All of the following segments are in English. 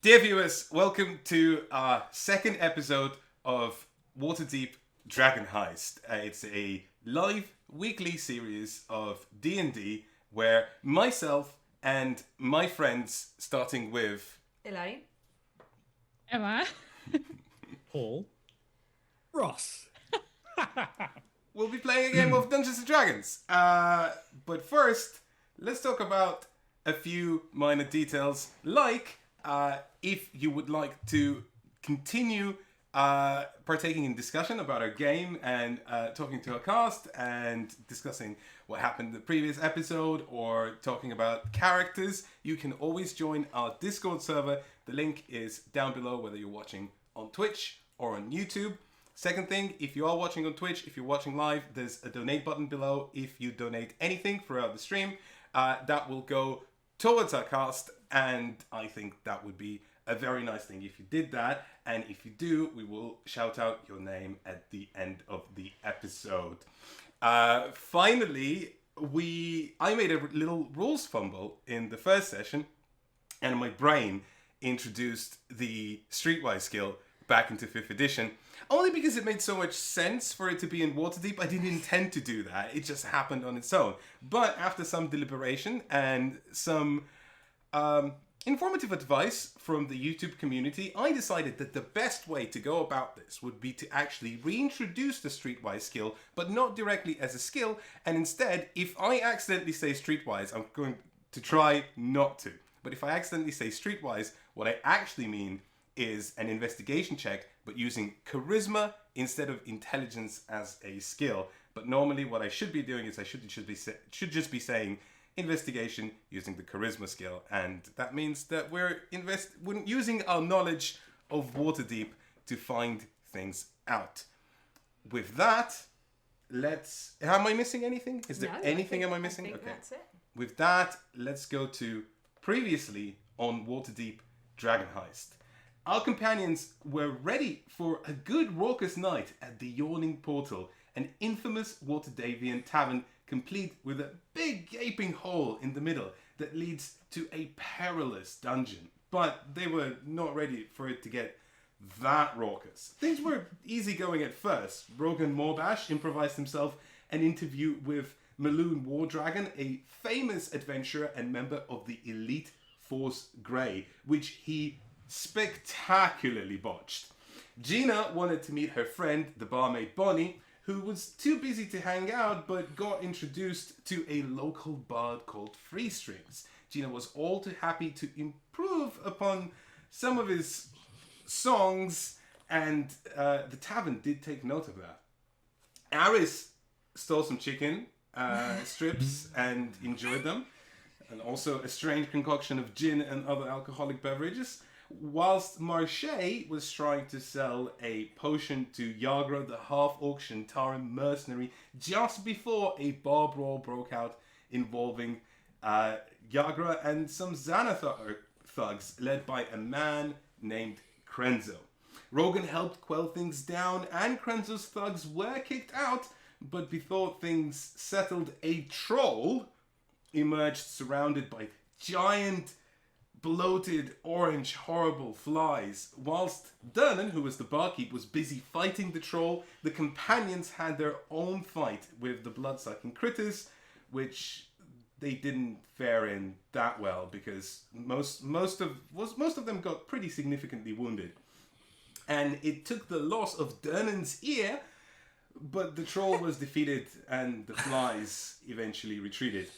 Dear viewers, welcome to our second episode of Waterdeep Dragon Heist. It's a live weekly series of D&D where myself and my friends, starting with Elaine. Emma. Paul. Ross. we'll be playing a game of Dungeons & Dragons. But first, let's talk about a few minor details, like if you would like to continue partaking in discussion about our game and talking to our cast and discussing what happened in the previous episode or talking about characters, you can always join our Discord server. The link is down below, whether you're watching on Twitch or on YouTube. Second thing, if you are watching on Twitch, if you're watching live, there's a donate button below. If you donate anything throughout the stream, that will go towards our cast, and I think that would be a very nice thing if you did that. And if you do, we will shout out your name at the end of the episode. Finally, I made a little rules fumble in the first session, and my brain introduced the Streetwise skill back into 5th edition, only because it made so much sense for it to be in Waterdeep. I didn't intend to do that. It just happened on its own. But after some deliberation and some informative advice from the YouTube community, I decided that the best way to go about this would be to actually reintroduce the Streetwise skill, but not directly as a skill. And instead, if I accidentally say Streetwise, I'm going to try not to. But if I accidentally say Streetwise, what I actually mean is an investigation check, but using charisma instead of intelligence as a skill. But normally what I should be doing is I should just be saying investigation using the charisma skill, and that means that we're using our knowledge of Waterdeep to find things out. With that, am I missing anything? Is there anything am I missing? I think that's it. With that, let's go to previously on Waterdeep Dragon Heist. Our companions were ready for a good raucous night at the Yawning Portal, an infamous Waterdavian tavern complete with a big gaping hole in the middle that leads to a perilous dungeon. But they were not ready for it to get that raucous. Things were easy going at first. Rogan Morbash improvised himself an interview with Maloon Wardragon, a famous adventurer and member of the elite Force Grey, which he spectacularly botched. Gina wanted to meet her friend, the barmaid Bonnie, who was too busy to hang out but got introduced to a local bard called Free Strings. Gina was all too happy to improve upon some of his songs, and the tavern did take note of that. Aris stole some chicken strips and enjoyed them, and also a strange concoction of gin and other alcoholic beverages, whilst Marche was trying to sell a potion to Yagra, the half-orc Shantaran mercenary, just before a bar brawl broke out involving Yagra and some Xanathar thugs led by a man named Krenzo. Rogan helped quell things down, and Krenzo's thugs were kicked out, but before things settled, a troll emerged surrounded by giant bloated orange horrible flies. Whilst Dernan, who was the barkeep, was busy fighting the troll, the companions had their own fight with the blood-sucking critters, which they didn't fare in that well because most of them got pretty significantly wounded. And it took the loss of Dernan's ear, but the troll was defeated and the flies eventually retreated.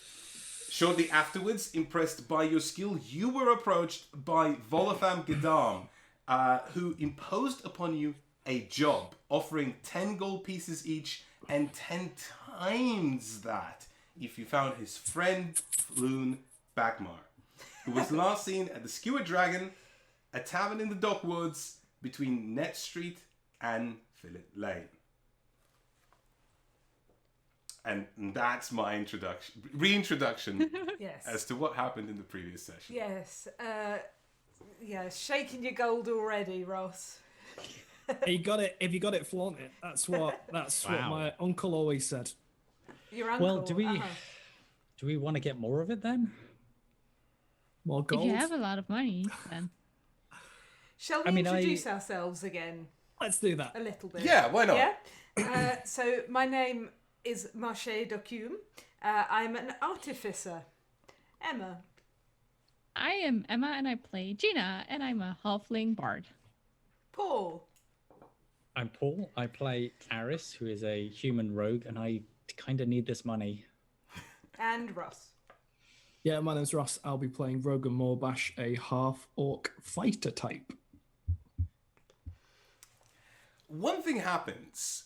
Shortly afterwards, impressed by your skill, you were approached by Volotham Gadam, who imposed upon you a job, offering 10 gold pieces each and 10 times that if you found his friend Floon Bakmar, who was last seen at the Skewer Dragon, a tavern in the Dockwoods between Net Street and Fillet Lane. And that's my reintroduction Yes. as to what happened in the previous session. Yes. Shaking your gold already, Ross. You got it. If you got it, flaunt it. That's what my uncle always said. Your uncle. Well, do we want to get more of it then? More gold. If you have a lot of money, then Shall we I mean, introduce ourselves again Let's do that. a little bit? Yeah, why not? Yeah. So my name is Marche Docume. I'm an artificer. Emma. I am Emma, and I play Gina, and I'm a halfling bard. Paul. I'm Paul. I play Aris, who is a human rogue, and I kind of need this money. And Ross. Yeah, my name's Ross. I'll be playing Rogan Morbash, a half-orc fighter type. One thing happens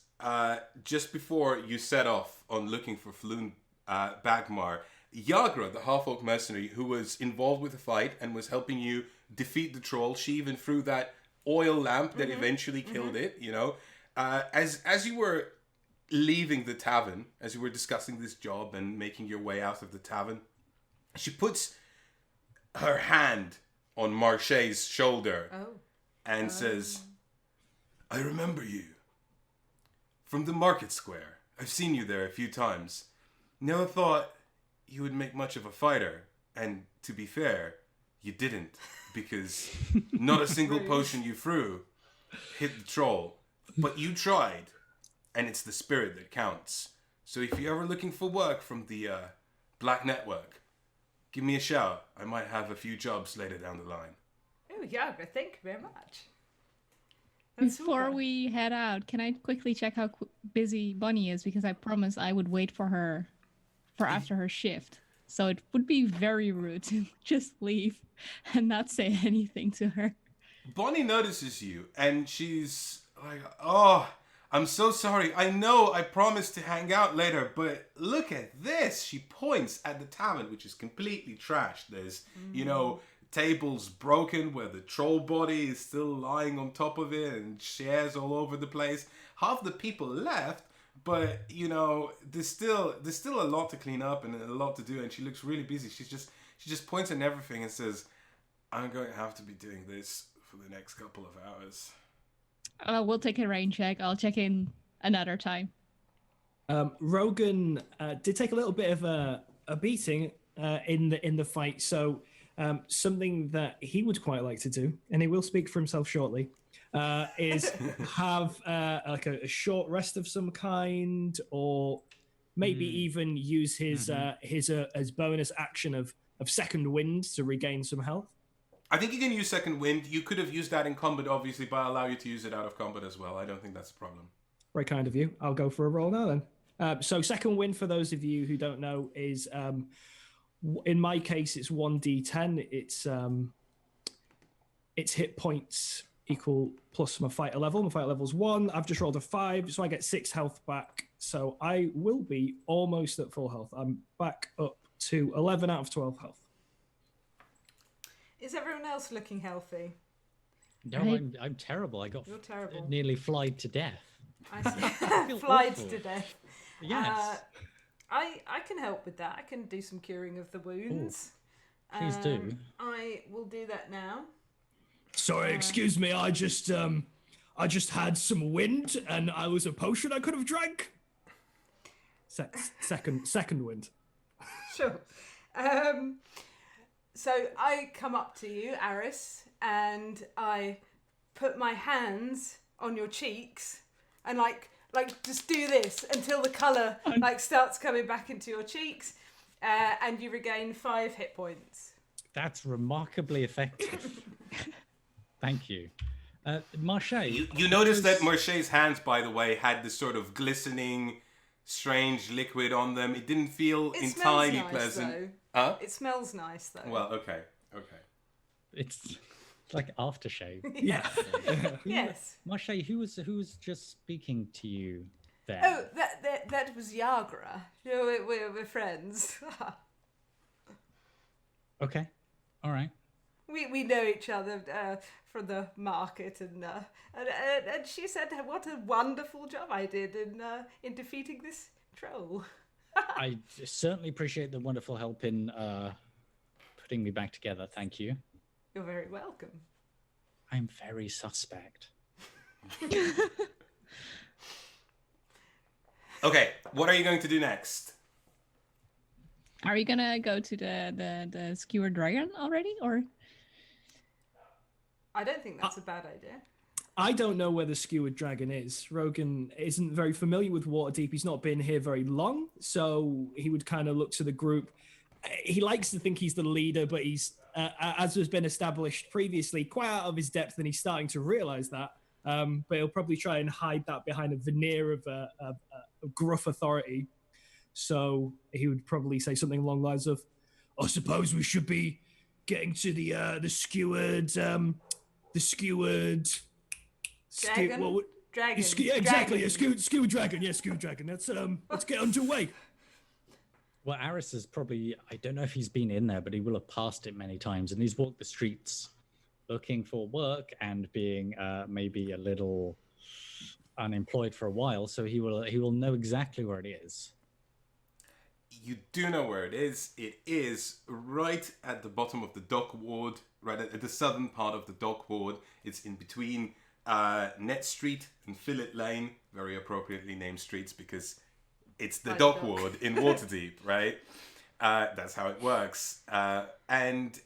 just before you set off on looking for Floon Bagmar. Yagra, the half-orc mercenary who was involved with the fight and was helping you defeat the troll, she even threw that oil lamp that eventually killed it, you know. As you were leaving the tavern, as you were discussing this job and making your way out of the tavern, she puts her hand on Marche's shoulder and says, I remember you. From the market square. I've seen you there a few times. Never thought you would make much of a fighter. And to be fair, you didn't. Because not a single potion you threw hit the troll. But you tried. And it's the spirit that counts. So if you're ever looking for work from the Black Network, give me a shout. I might have a few jobs later down the line. Oh, Yagra, thank you very much. Before we head out, can I quickly check how busy Bunny is? Because I promised I would wait for her for after her shift. So it would be very rude to just leave and not say anything to her. Bonnie notices you and she's like, oh, I'm so sorry. I know I promised to hang out later, but look at this. She points at the tavern, which is completely trashed. There's, you know, tables broken where the troll body is still lying on top of it and chairs all over the place. Half the people left, but you know, there's still a lot to clean up and a lot to do, and she looks really busy. She just points at everything and says, I'm going to have to be doing this for the next couple of hours. We'll take a rain check. I'll check in another time. Rogan did take a little bit of a beating in the fight, so something that he would quite like to do, and he will speak for himself shortly, is have like a short rest of some kind, or maybe even use his bonus action of second wind to regain some health. I think you can use second wind. You could have used that in combat, obviously, but I allow you to use it out of combat as well. I don't think that's a problem. Very kind of you. I'll go for a roll now then. So second wind, for those of you who don't know, is in my case it's 1d10. It's hit points equal plus my fighter level. My fighter level's 1. I've just rolled a 5, so I get 6 health back. So I will be almost at full health. I'm back up to 11 out of 12 health. Is everyone else looking healthy? No, I'm terrible. I got You're terrible. nearly flied to death. I flied to death. Yes. I can help with that. I can do some curing of the wounds. Ooh, please do. I will do that now. Sorry, excuse me. I just had some wind, and I was a potion I could have drank. Second wind. Sure. So I come up to you, Aris, and I put my hands on your cheeks and like just do this until the colour starts coming back into your cheeks, and you regain 5 hit points. That's remarkably effective. Thank you. Marche. You noticed that Marche's hands, by the way, had this sort of glistening, strange liquid on them. It didn't feel entirely pleasant. Though. Huh? It smells nice though. Well, okay. It's like aftershave. Yeah. Yes. Marche, who was just speaking to you there? Oh, that was Yagra. We're friends. Okay. All right. We know each other from the market, and she said what a wonderful job I did in defeating this troll. I certainly appreciate the wonderful help in putting me back together. Thank you. You're very welcome. I'm very suspect. Okay, what are you going to do next? Are we gonna go to the skewered dragon already, or? I don't think that's a bad idea. I don't know where the skewered dragon is. Rogan isn't very familiar with Waterdeep. He's not been here very long, so he would kind of look to the group. He likes to think he's the leader, but he's, as has been established previously, quite out of his depth, and he's starting to realize that. But he'll probably try and hide that behind a veneer of a gruff authority. So he would probably say something along the lines of, "I suppose we should be getting to the skewered, Dragon? Dragon. Yeah, exactly. Dragon. A skewered dragon. Yeah, skewered dragon. Let's get underway." Well, Aris is probably, I don't know if he's been in there, but he will have passed it many times. And he's walked the streets looking for work and being maybe a little unemployed for a while. So he will know exactly where it is. You do know where it is. It is right at the bottom of the dock ward, right at the southern part of the dock ward. It's in between Net Street and Fillet Lane, very appropriately named streets because it's the dock ward in Waterdeep, right? That's how it works. And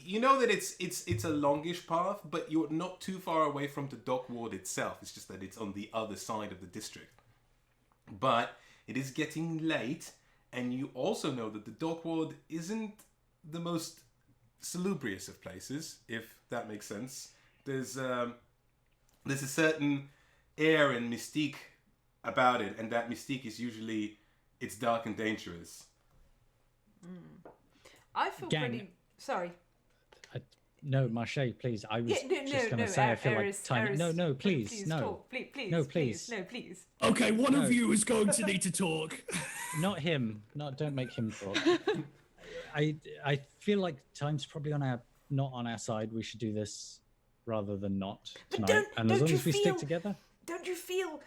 you know that it's a longish path, but you're not too far away from the dock ward itself. It's just that it's on the other side of the district. But it is getting late. And you also know that the dock ward isn't the most salubrious of places, if that makes sense. There's a certain air and mystique about it, and that mystique is usually it's dark and dangerous. I feel pretty... Sorry. No, Marche, please. I was just going to say, I feel like tiny. No, please, no. Talk. Please, no, please. No, please. Okay, one of you is going to need to talk. Not him. Don't make him talk. I feel like time's probably not on our side. We should do this rather than not tonight. And as long as we stick together. Don't you feel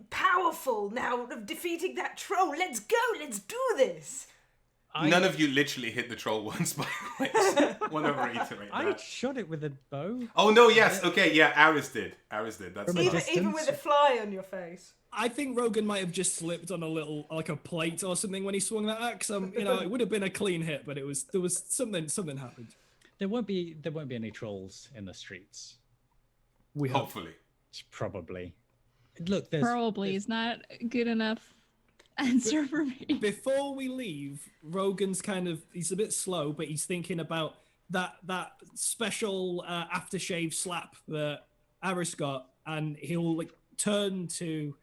powerful now of defeating that troll? Let's go. Let's do this. None of you literally hit the troll once, by the way. So I want to reiterate that. I shot it with a bow. Oh, no, yes. Okay, yeah, Aris did. That's Even with a fly on your face. I think Rogan might have just slipped on like a plate or something when he swung that axe. It would have been a clean hit, but there was something happened. There won't be any trolls in the streets. Hopefully. Probably. Look, probably is not good enough answer for me. Before we leave, Rogan's he's a bit slow, but he's thinking about that special aftershave slap that Aris got, and he'll turn to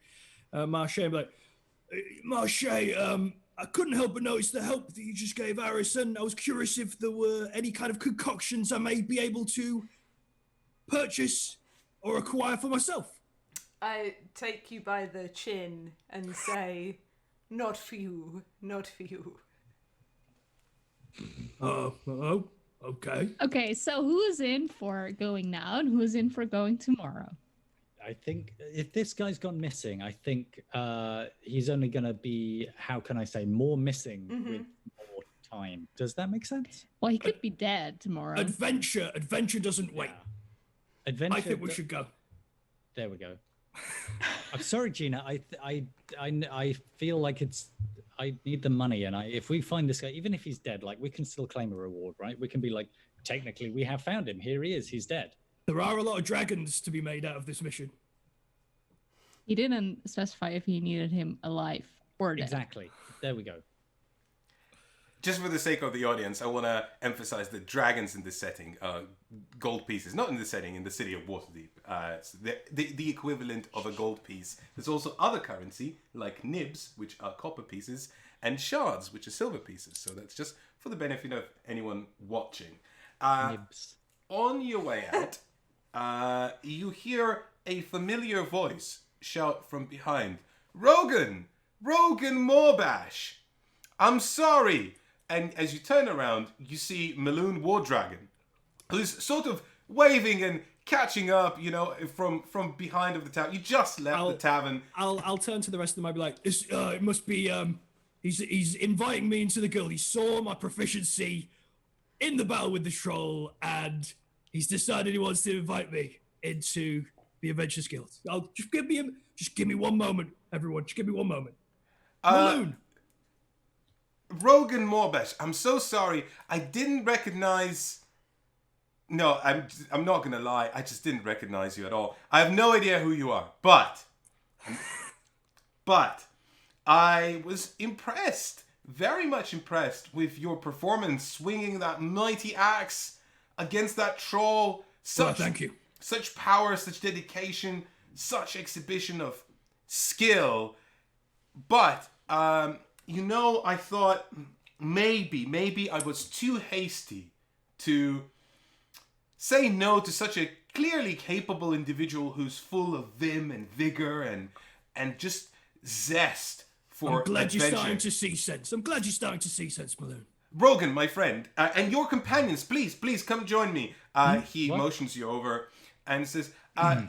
Marche and be like, "Marche, I couldn't help but notice the help that you just gave Aris, and I was curious if there were any kind of concoctions I may be able to purchase or acquire for myself." I take you by the chin and say, "Not for you, not for you." Oh, okay. Okay, so who is in for going now and who is in for going tomorrow? I think if this guy's gone missing, I think he's only going to be, how can I say, more missing with more time. Does that make sense? Well, he could be dead tomorrow. Adventure doesn't wait. Adventure. I think we should go. There we go. I'm sorry, Gina. I feel like I need the money, and if we find this guy, even if he's dead, we can still claim a reward, right? We can be like, technically, we have found him. Here he is. He's dead. There are a lot of dragons to be made out of this mission. He didn't specify if he needed him alive or dead. Exactly. There we go. Just for the sake of the audience, I want to emphasize that dragons in this setting are gold pieces. Not in this setting, in the city of Waterdeep. It's the equivalent of a gold piece. There's also other currency, like nibs, which are copper pieces, and shards, which are silver pieces. So that's just for the benefit of anyone watching. Nibs. On your way out, you hear a familiar voice shout from behind, Rogan Morbash! I'm sorry! And as you turn around, you see Maloon Wardragon, who's sort of waving and catching up, from behind of the tavern. You just left the tavern. I'll turn to the rest of them. I'll be like, it must be, he's inviting me into the guild. He saw my proficiency in the battle with the troll, and he's decided he wants to invite me into the Adventurers Guild. Just give me one moment, everyone. Just give me one moment. Maloon! Rogan Morbash, I'm so sorry. I didn't recognize... No, I'm not gonna lie. I just didn't recognize you at all. I have no idea who you are, but I was impressed, very much impressed with your performance, swinging that mighty axe against that troll. Thank you. Such power, such dedication, such exhibition of skill. But I thought maybe I was too hasty to say no to such a clearly capable individual who's full of vim and vigor and just zest for I'm glad adventure. you're starting to see sense. Balloon. Rogan, my friend, and your companions, please come join me. He motions you over and says, I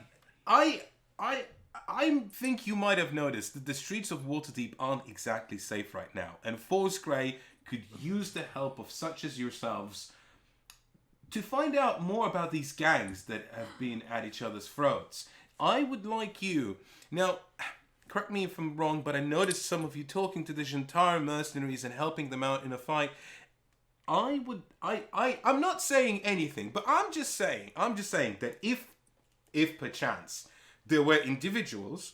think you might have noticed that the streets of Waterdeep aren't exactly safe right now, and Force Grey could use the help of such as yourselves to find out more about these gangs that have been at each other's throats. I would like you... Now, correct me if I'm wrong, but I noticed some of you talking to the Jantara mercenaries and helping them out in a fight. I'm not saying anything, but I'm just saying that if perchance there were individuals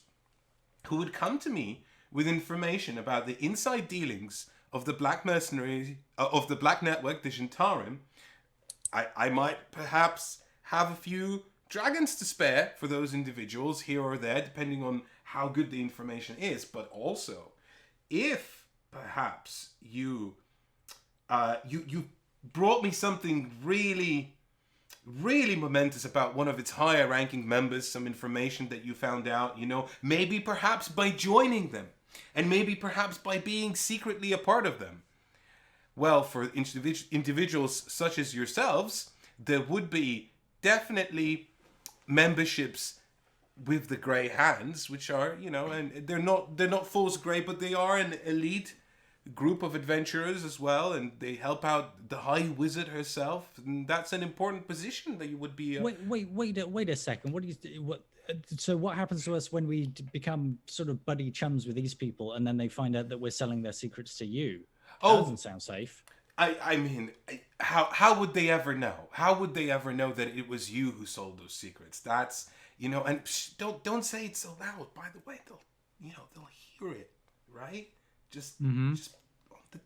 who would come to me with information about the inside dealings of the Black Mercenaries, of the Black Network, the Jantarim, I might perhaps have a few dragons to spare for those individuals here or there, depending on how good the information is. But also, if perhaps you brought me something really, really momentous about one of its higher ranking members, some information that you found out, maybe perhaps by joining them, and maybe perhaps by being secretly a part of them. Well, for individuals such as yourselves, there would be definitely memberships with the Grey Hands, which are, and they're not Force Grey, but they are an elite group of adventurers as well, and they help out the High Wizard herself. And that's an important position that you would be. Wait a second. So what happens to us when we become sort of buddy chums with these people, and then they find out that we're selling their secrets to you? That doesn't sound safe. I mean, how would they ever know? How would they ever know that it was you who sold those secrets? That's, and don't say it so loud. By the way, they'll hear it, right? Just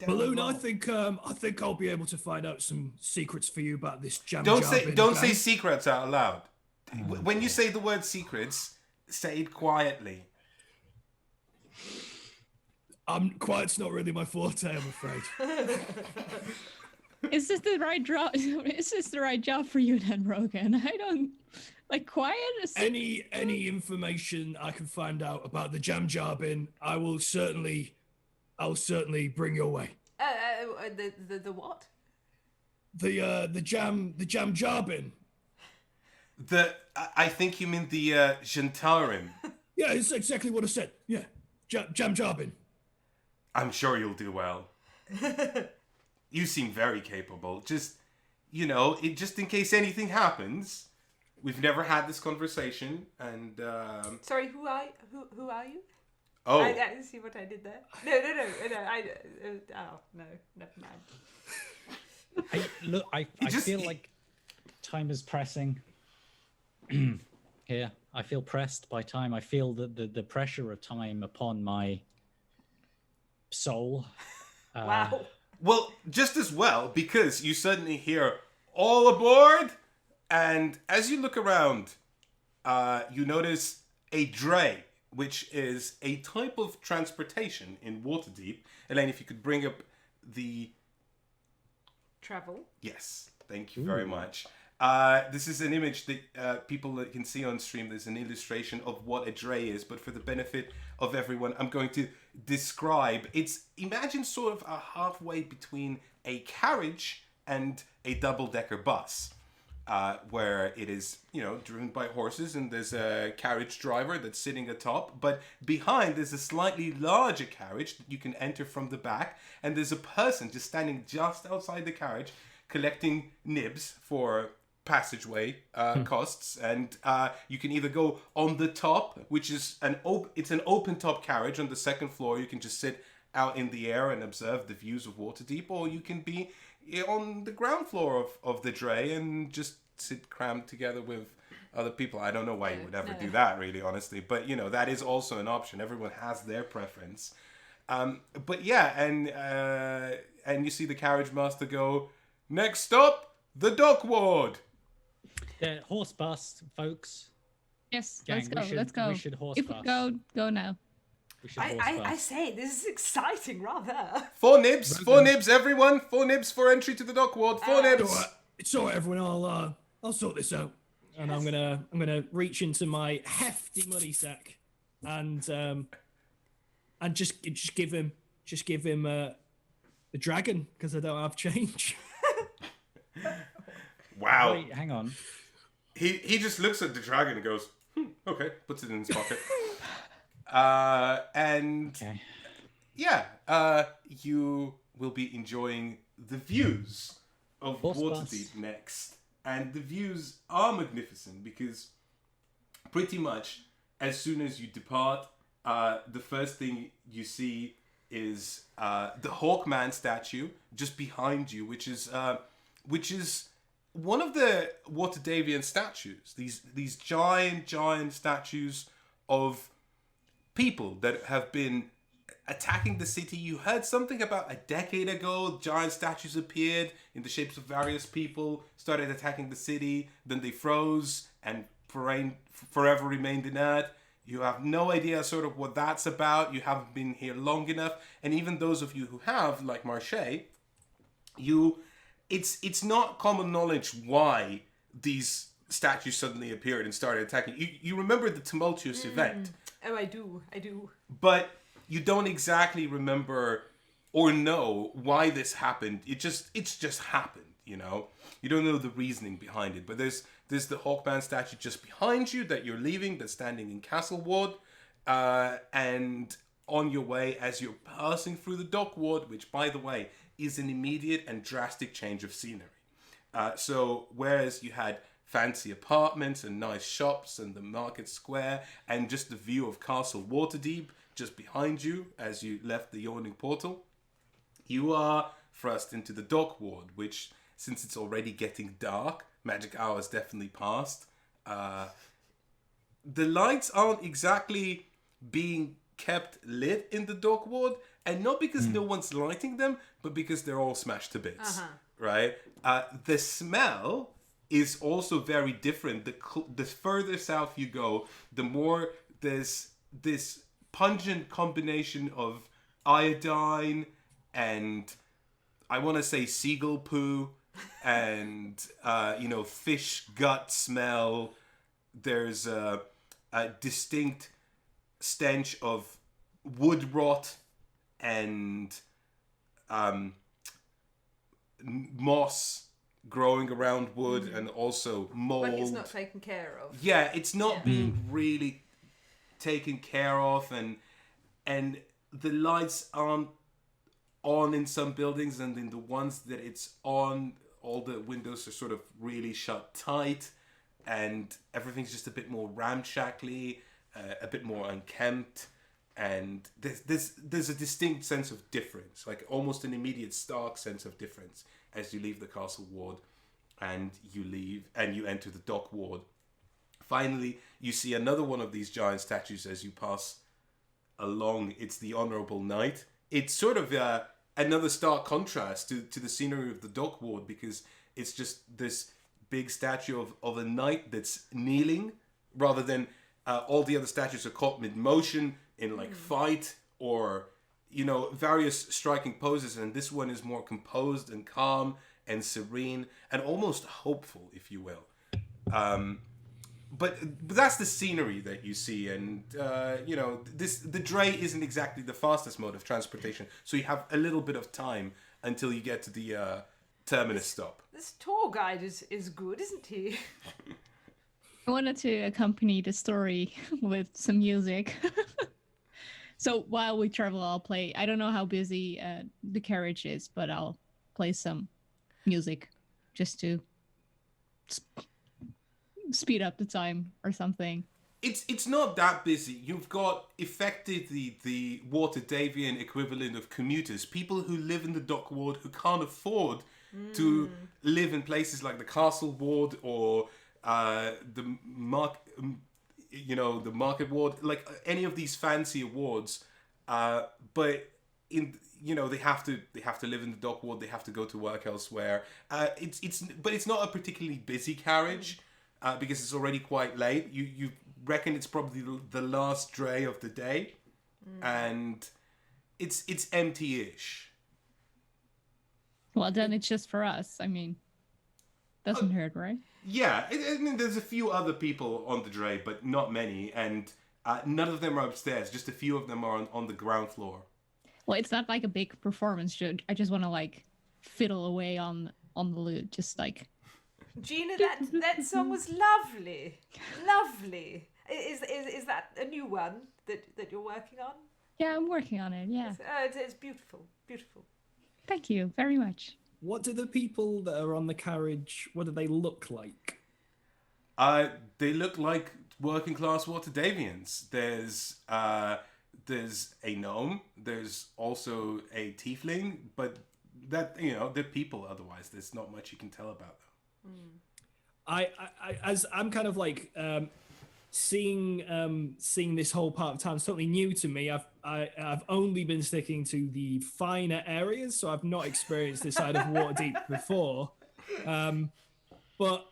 Balloon, I think I'll be able to find out some secrets for you about this jam. Don't say secrets out loud. When you say the word secrets, say it quietly. Quiet's not really my forte, I'm afraid. Is this the right job? Is this the right job for you then, Rogan? I don't like quiet. Any information I can find out about the jam jarbin, I'll certainly bring your way. The what? The jam jarbin. I think you mean the Jantarim. Yeah, it's exactly what I said. Yeah, jam jarbin. I'm sure you'll do well. You seem very capable. Just, just in case anything happens. We've never had this conversation, and Sorry, who are you? Oh, I see what I did there. No. No, never mind. I feel like time is pressing. Here, I feel pressed by time. I feel that the pressure of time upon my soul. Wow. Well, just as well, because you suddenly hear, "All aboard!" And as you look around, you notice a dray, which is a type of transportation in Waterdeep. Elaine, if you could bring up the... Travel. Yes, thank you very much. This is an image that people can see on stream. There's an illustration of what a dray is, but for the benefit of everyone, I'm going to describe. Imagine sort of a halfway between a carriage and a double-decker bus, where it is, driven by horses, and there's a carriage driver that's sitting atop, but behind there's a slightly larger carriage that you can enter from the back, and there's a person just standing just outside the carriage collecting nibs for passageway costs, and you can either go on the top, which is an open top carriage on the second floor. You can just sit out in the air and observe the views of Waterdeep, or you can be on the ground floor of the dray and just sit crammed together with other people. I don't know why you would ever No. do that, really, honestly. But that is also an option. Everyone has their preference. But yeah, and you see the carriage master go, next stop, the dock ward. The horse bus, folks. Yes, Gang, let's go. We should horse If bus. we go now. We should horse bus. I say, this is exciting, rather. 4 nibs, everyone. 4 nibs for entry to the dock ward. 4 nibs. It's all right, everyone. I'll sort this out. And I'm gonna reach into my hefty money sack and just give him the dragon because I don't have change. Wow. Wait, hang on. He just looks at the dragon and goes, okay, puts it in his pocket. Okay. Yeah, you will be enjoying the views of Horse Waterdeep bus. next. And the views are magnificent because pretty much as soon as you depart, the first thing you see is the Hawkman statue just behind you, which is one of the Waterdavian statues. These giant statues of people that have been attacking the city. You heard something about a decade ago, giant statues appeared in the shapes of various people, started attacking the city, then they froze and forever remained inert. You have no idea sort of what that's about. You haven't been here long enough. And even those of you who have, like Marche, it's not common knowledge why these statues suddenly appeared and started attacking. You remember the tumultuous event. Oh, I do. But you don't exactly remember or know why this happened. It's just happened, You don't know the reasoning behind it. But there's the Hawkman statue just behind you that you're leaving, that's standing in Castle Ward. And on your way, as you're passing through the dock ward, which, by the way, is an immediate and drastic change of scenery. So whereas you had fancy apartments and nice shops and the market square and just the view of Castle Waterdeep just behind you as you left the yawning portal, you are thrust into the dock ward, which, since it's already getting dark, magic hours definitely passed. The lights aren't exactly being kept lit in the dock ward, and not because no one's lighting them, but because they're all smashed to bits, right? The smell is also very different. The further south you go, the more there's this pungent combination of iodine and, I want to say, seagull poo and fish gut smell. There's a distinct stench of wood rot and moss growing around wood, and also mold. Like it's not taken care of. Yeah, it's not being really taken care of, and the lights aren't on in some buildings, and in the ones that it's on, all the windows are sort of really shut tight, and everything's just a bit more ramshackly, a bit more unkempt, and there's a distinct sense of difference, like almost an immediate stark sense of difference as you leave the castle ward and you enter the dock ward. Finally, you see another one of these giant statues as you pass along. It's the Honourable Knight. It's sort of another stark contrast to the scenery of the dock ward, because it's just this big statue of a knight that's kneeling, rather than all the other statues are caught mid-motion in like fight or various striking poses, and this one is more composed and calm and serene and almost hopeful, if you will. But that's the scenery that you see, and the dray isn't exactly the fastest mode of transportation, so you have a little bit of time until you get to the terminus stop. This tour guide is good, isn't he? I wanted to accompany the story with some music. So while we travel, I'll play. I don't know how busy the carriage is, but I'll play some music just to speed up the time or something. It's not that busy. You've got effectively the Waterdavian equivalent of commuters, people who live in the dock ward who can't afford to live in places like the Castle Ward or the the Market Ward, like any of these fancy wards. But they have to live in the Dock Ward. They have to go to work elsewhere. But it's not a particularly busy carriage because it's already quite late. You reckon it's probably the last dray of the day, and it's empty-ish. Well, then it's just for us. I mean, doesn't hurt, right? Yeah, I mean, there's a few other people on the dray, but not many, and none of them are upstairs. Just a few of them are on the ground floor. Well, it's not like a big performance show. I just want to like fiddle away on the lute, just like. Gina, that song was lovely, lovely. Is that a new one that you're working on? Yeah, I'm working on it. Yeah. It's beautiful, beautiful. Thank you very much. What do the people that are on the carriage, what do they look like? They look like working class Waterdavians. There's a gnome. There's also a tiefling, but that they're people. Otherwise, there's not much you can tell about them. As I'm kind of like seeing this whole part of town, it's totally new to me. I've only been sticking to the finer areas, so I've not experienced this side of Waterdeep before. But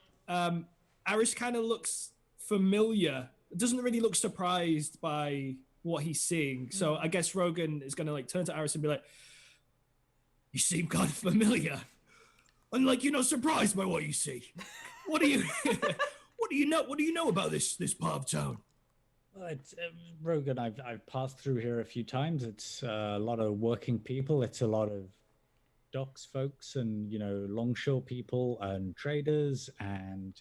Aris kind of looks familiar. Doesn't really look surprised by what he's seeing. So I guess Rogan is gonna like turn to Aris and be like, "You seem kind of familiar, and like you're not surprised by what you see. What do you what do you know about this part of town?" Well, it's Rogan. I've passed through here a few times. It's a lot of working people. It's a lot of docks folks and longshore people and traders and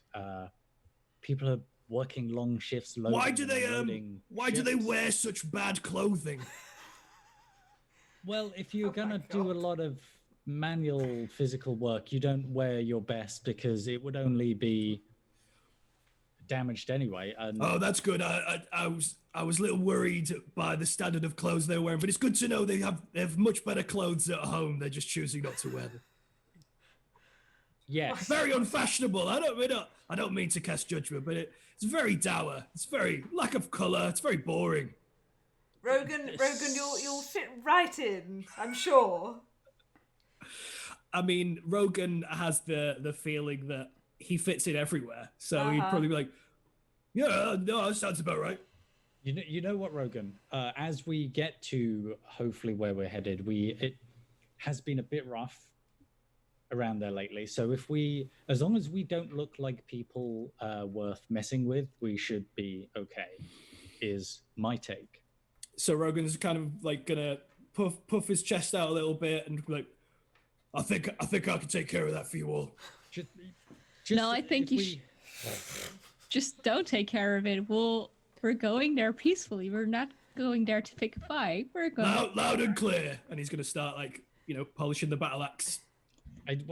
people are working long shifts. Why do they wear such bad clothing? Well, if you're gonna do a lot of manual physical work, you don't wear your best because it would only be damaged anyway. And oh, that's good. I was a little worried by the standard of clothes they're wearing, but it's good to know they have much better clothes at home. They're just choosing not to wear them. Yes, very unfashionable. I don't mean to cast judgment, but it's very dour. It's very lack of color. It's very boring. Rogan, you'll fit right in, I'm sure. I mean, Rogan has the feeling that he fits in everywhere, so he'd probably be like, "Yeah, no, that sounds about right." You know what, Rogan? As we get to hopefully where we're headed, it has been a bit rough around there lately. So as long as we don't look like people worth messing with, we should be okay. Is my take. So Rogan's kind of like gonna puff his chest out a little bit and be like, I think I can take care of that for you all. No, I think you should just don't take care of it. We're going there peacefully. We're not going there to pick a fight. We're going loud and clear. And he's gonna start like polishing the battle axe.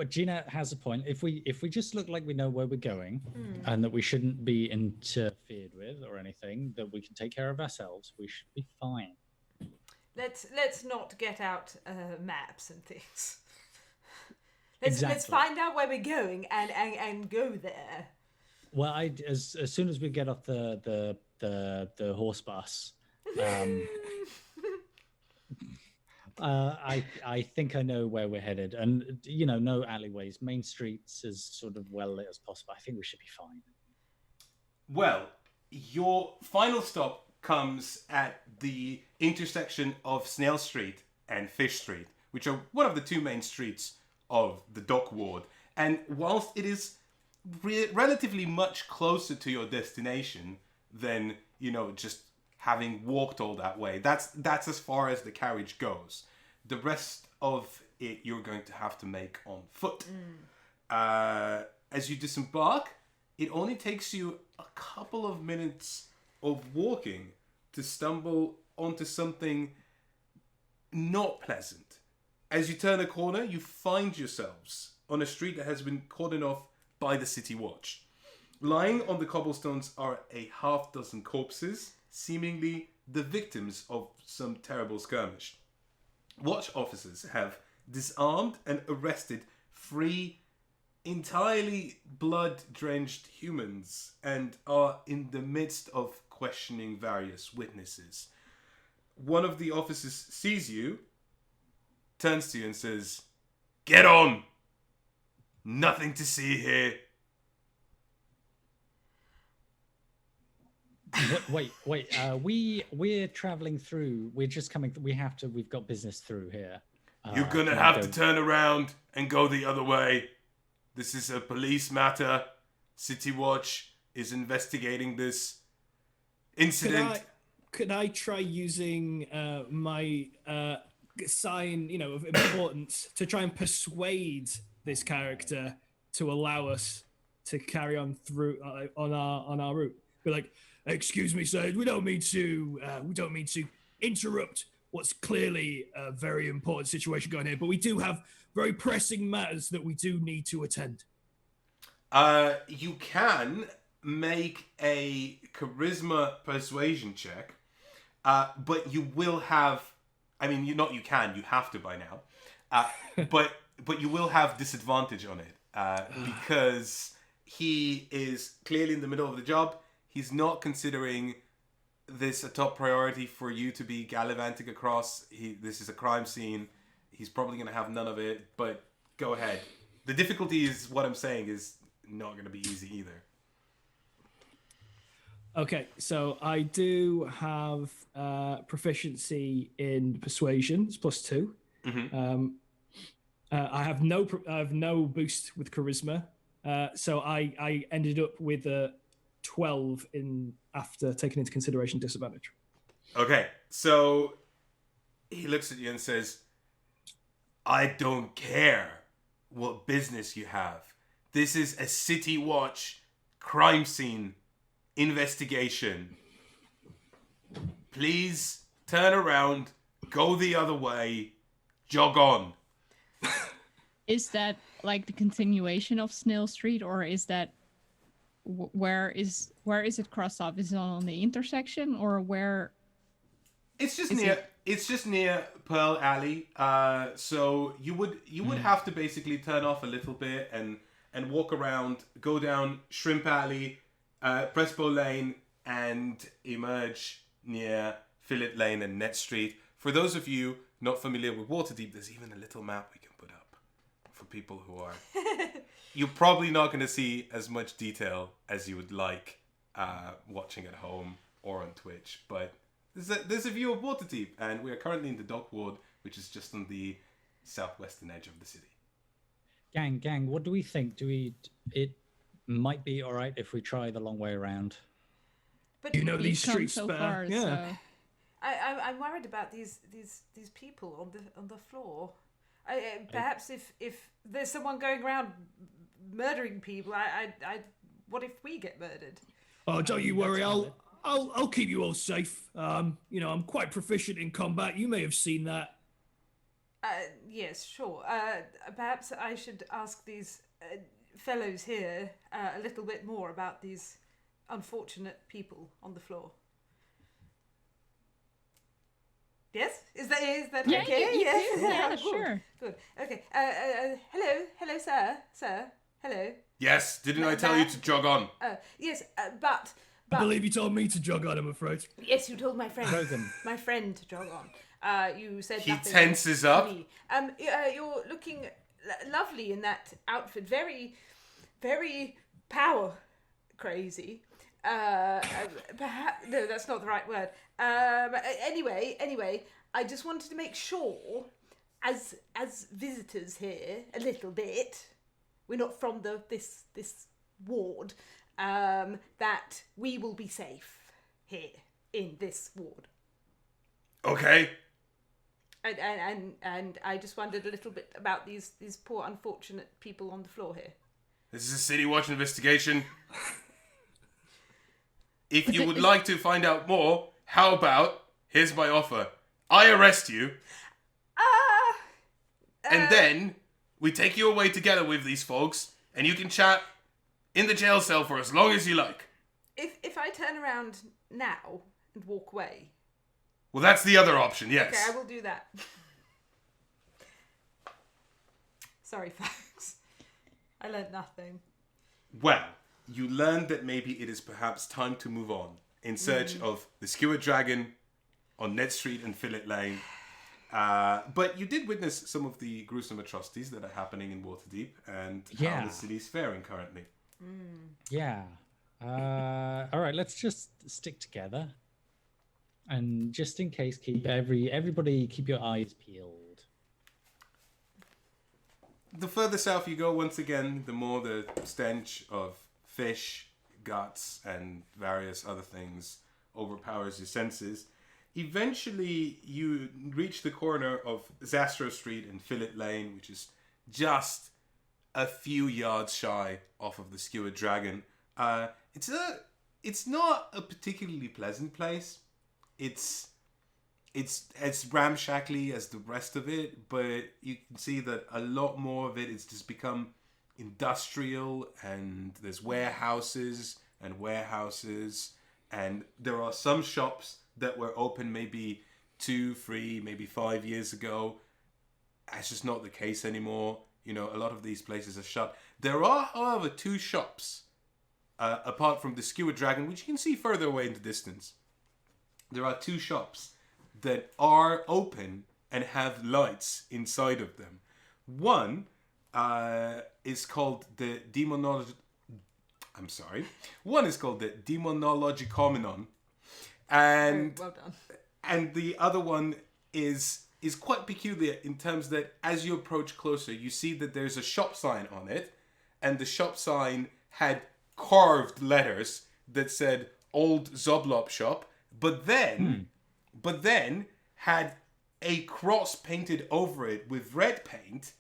Gina has a point. If we just look like we know where we're going and that we shouldn't be interfered with or anything, that we can take care of ourselves, we should be fine. Let's not get out maps and things. Let's find out where we're going and go there. Well, as soon as we get off the horse bus, I think I know where we're headed, and no alleyways, main streets as sort of well lit as possible. I think we should be fine. Well, your final stop comes at the intersection of Snail Street and Fish Street, which are one of the two main streets of the Dock Ward. And whilst it is relatively much closer to your destination than just having walked all that way, that's as far as the carriage goes. The rest of it you're going to have to make on foot. As you disembark, it only takes you a couple of minutes of walking to stumble onto something not pleasant. As you turn a corner, you find yourselves on a street that has been cordoned off by the City Watch. Lying on the cobblestones are a half-dozen corpses, seemingly the victims of some terrible skirmish. Watch officers have disarmed and arrested 3 entirely blood-drenched humans and are in the midst of questioning various witnesses. One of the officers sees you, turns to you and says, "Get on! Nothing to see here." Wait. We're traveling through. We're just coming. We've got business through here. You're gonna have to turn around and go the other way. This is a police matter. City Watch is investigating this incident. Could I try using my sign, of importance to try and persuade this character to allow us to carry on through on our route? Be like, "Excuse me, sir, we don't mean to interrupt what's clearly a very important situation going here, but we do have very pressing matters that we do need to attend." You can make a charisma persuasion check, but you will have. I mean, you have to by now. But you will have disadvantage on it because he is clearly in the middle of the job. He's not considering this a top priority for you to be gallivanting across. This is a crime scene. He's probably going to have none of it, but go ahead. The difficulty is, what I'm saying, is not going to be easy either. Okay, so I do have proficiency in persuasion. It's +2. Mm-hmm. I have no boost with charisma, so I ended up with a 12 after taking into consideration disadvantage. Okay, so he looks at you and says, "I don't care what business you have. This is a City Watch crime scene investigation. Please turn around, go the other way, jog on." Is that like the continuation of Snail Street, or is that where is it crossed off? Is it on the intersection, or where? It's just near Pearl Alley. So you would have to basically turn off a little bit and walk around, go down Shrimp Alley, Prespo Lane, and emerge near Fillet Lane and Net Street. For those of you not familiar with Waterdeep, there's even a little map we can put up for people who are. You're probably not going to see as much detail as you would like watching at home or on Twitch, but there's a view of Waterdeep, and we are currently in the Dock Ward, which is just on the southwestern edge of the city. Gang, what do we think? It might be all right if we try the long way around. But these streets so better. far, Yeah. so... I'm worried about these people on the floor. Perhaps if there's someone going around murdering people, what if we get murdered? Oh, don't you worry. I'll keep you all safe. I'm quite proficient in combat. You may have seen that. Yes, sure. Perhaps I should ask these fellows here a little bit more about these unfortunate people on the floor. Yes? Is that Yeah, okay? Yes. yeah, Good. sure. Good. Okay. Hello, sir. Hello. Yes, didn't I tell you to jog on? Yes, but I believe you told me to jog on, I'm afraid. yes, you told my friend. Rogan. My friend to jog on. You said He nothing tenses to up. me. You're looking lovely in that outfit. Very, very power crazy. Perhaps no, that's not the right word. Anyway, I just wanted to make sure, as visitors here, a little bit, we're not from this ward, that we will be safe here in this ward. Okay. And I just wondered a little bit about these poor unfortunate people on the floor here. This is a City Watch investigation. If you would like to find out more, how about, here's my offer. I arrest you, and then we take you away together with these folks, and you can chat in the jail cell for as long as you like. If I turn around now and walk away. Well, that's the other option, yes. Okay, I will do that. Sorry, folks. I learned nothing. Well, you learn that maybe it is perhaps time to move on in search of the Skewered Dragon on Ned Street and Fillet Lane. But you did witness some of the gruesome atrocities that are happening in Waterdeep and how the city's faring currently. Yeah. All right, let's just stick together. And just in case, everybody keep your eyes peeled. The further south you go, once again, the more the stench of fish, guts, and various other things overpowers your senses. Eventually, you reach the corner of Zastro Street and Fillet Lane, which is just a few yards shy off of the Skewered Dragon. It's not a particularly pleasant place. It's as ramshackly as the rest of it, but you can see that a lot more of it is just become industrial, and there's warehouses, and there are some shops that were open maybe 2, 3, maybe 5 years ago. That's just not the case anymore. You know, a lot of these places are shut. There are, however, 2 shops, apart from the Skewered Dragon, which you can see further away in the distance. There are 2 shops that are open and have lights inside of them. One is called the Demonologicomenon, and Well done. and the other one is quite peculiar in terms that as you approach closer, you see that there's a shop sign on it, and the shop sign had carved letters that said Old Zoblop Shop, but then had a cross painted over it with red paint,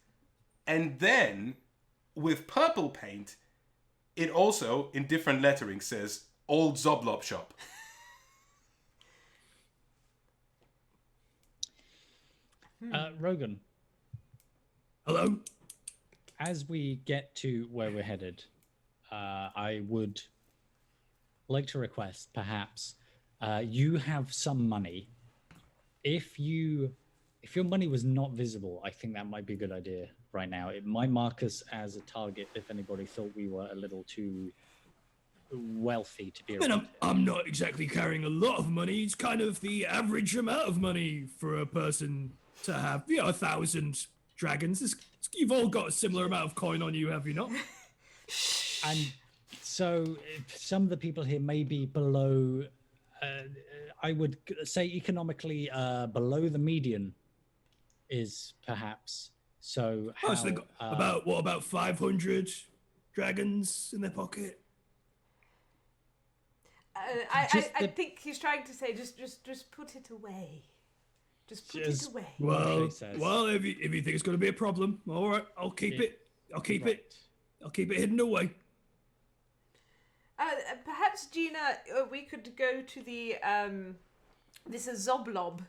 and then with purple paint, it also, in different lettering, says Old Zoblop Shop. Rogan. Hello? As we get to where we're headed, I would like to request, perhaps, you have some money. If your money was not visible, I think that might be a good idea right now. It might mark us as a target if anybody thought we were a little too wealthy to be around. And I'm not exactly carrying a lot of money. It's kind of the average amount of money for a person to have. 1,000 dragons. You've all got a similar amount of coin on you, have you not? And so some of the people here may be below, I would say economically below the median is perhaps. So how, So they got about 500 dragons in their pocket? I think he's trying to say just put it away. Just put it away. Well, if you think it's going to be a problem, all right, I'll keep it. I'll keep it hidden away. Perhaps, Gina, we could go to the this is Zoblob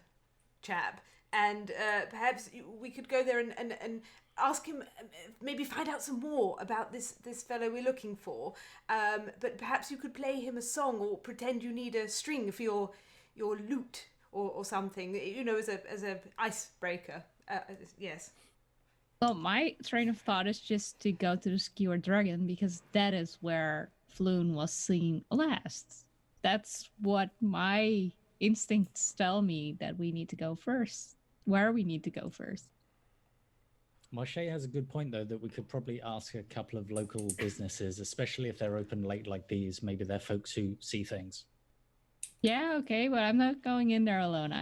chap, and perhaps we could go there and ask him, maybe find out some more about this fellow we're looking for. But perhaps you could play him a song or pretend you need a string for your lute or something, you know, as a icebreaker. Yes. Well, my train of thought is just to go to the Skewered Dragon, because that is where Floon was seen last. That's what my instincts tell me, that we need to go first. Where we need to go first. Moshe has a good point, though, that we could probably ask a couple of local businesses, especially if they're open late like these. Maybe they're folks who see things. Yeah, okay, but I'm not going in there alone.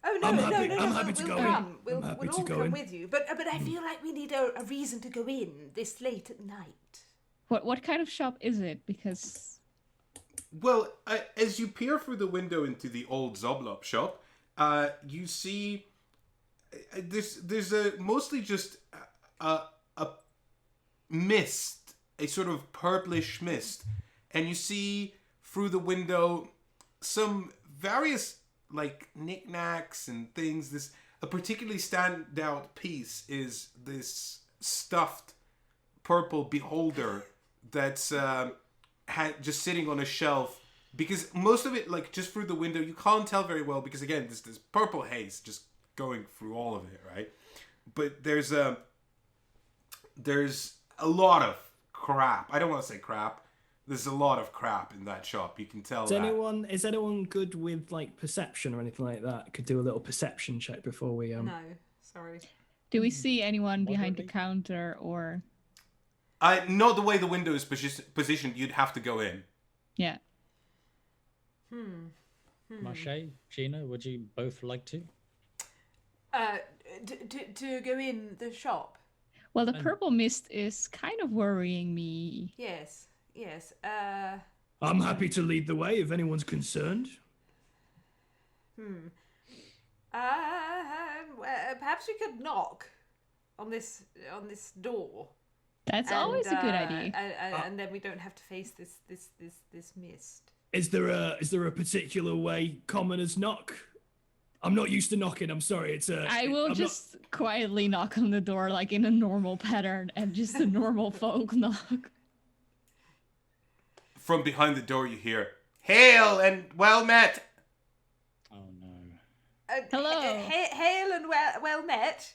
Oh no, I'm no, happy to we'll go come. in. We'll I'm happy all to go come in. with you. But I feel like we need a reason to go in this late at night. What kind of shop is it? Because... Well, as you peer through the window into the Old Zoblop Shop, you see there's mostly just a mist, a sort of purplish mist, and you see through the window some various like knickknacks and things. A particularly standout piece is this stuffed purple beholder that's just sitting on a shelf, because most of it, like, just through the window, you can't tell very well, because again, there's this purple haze just going through all of it, right? But there's a lot of crap. I don't want to say crap. There's a lot of crap in that shop. You can tell Is that. is anyone good with like perception or anything like that? Could do a little perception check before we No, sorry. Do we see anyone behind the Moderately. counter or? Not the way the window is positioned. You'd have to go in. Yeah. Marche, Gina, would you both like to? To go in the shop. Well, the purple mist is kind of worrying me. Yes. I'm happy to lead the way if anyone's concerned. Perhaps we could knock on this door. That's always a good idea. And then we don't have to face this mist. Is there a particular way commoners knock? I'm not used to knocking. I'm sorry. I will just quietly knock on the door like in a normal pattern and just a normal folk knock. From behind the door, you hear, "Hail and well met." Oh no. Hello. Hail and well met.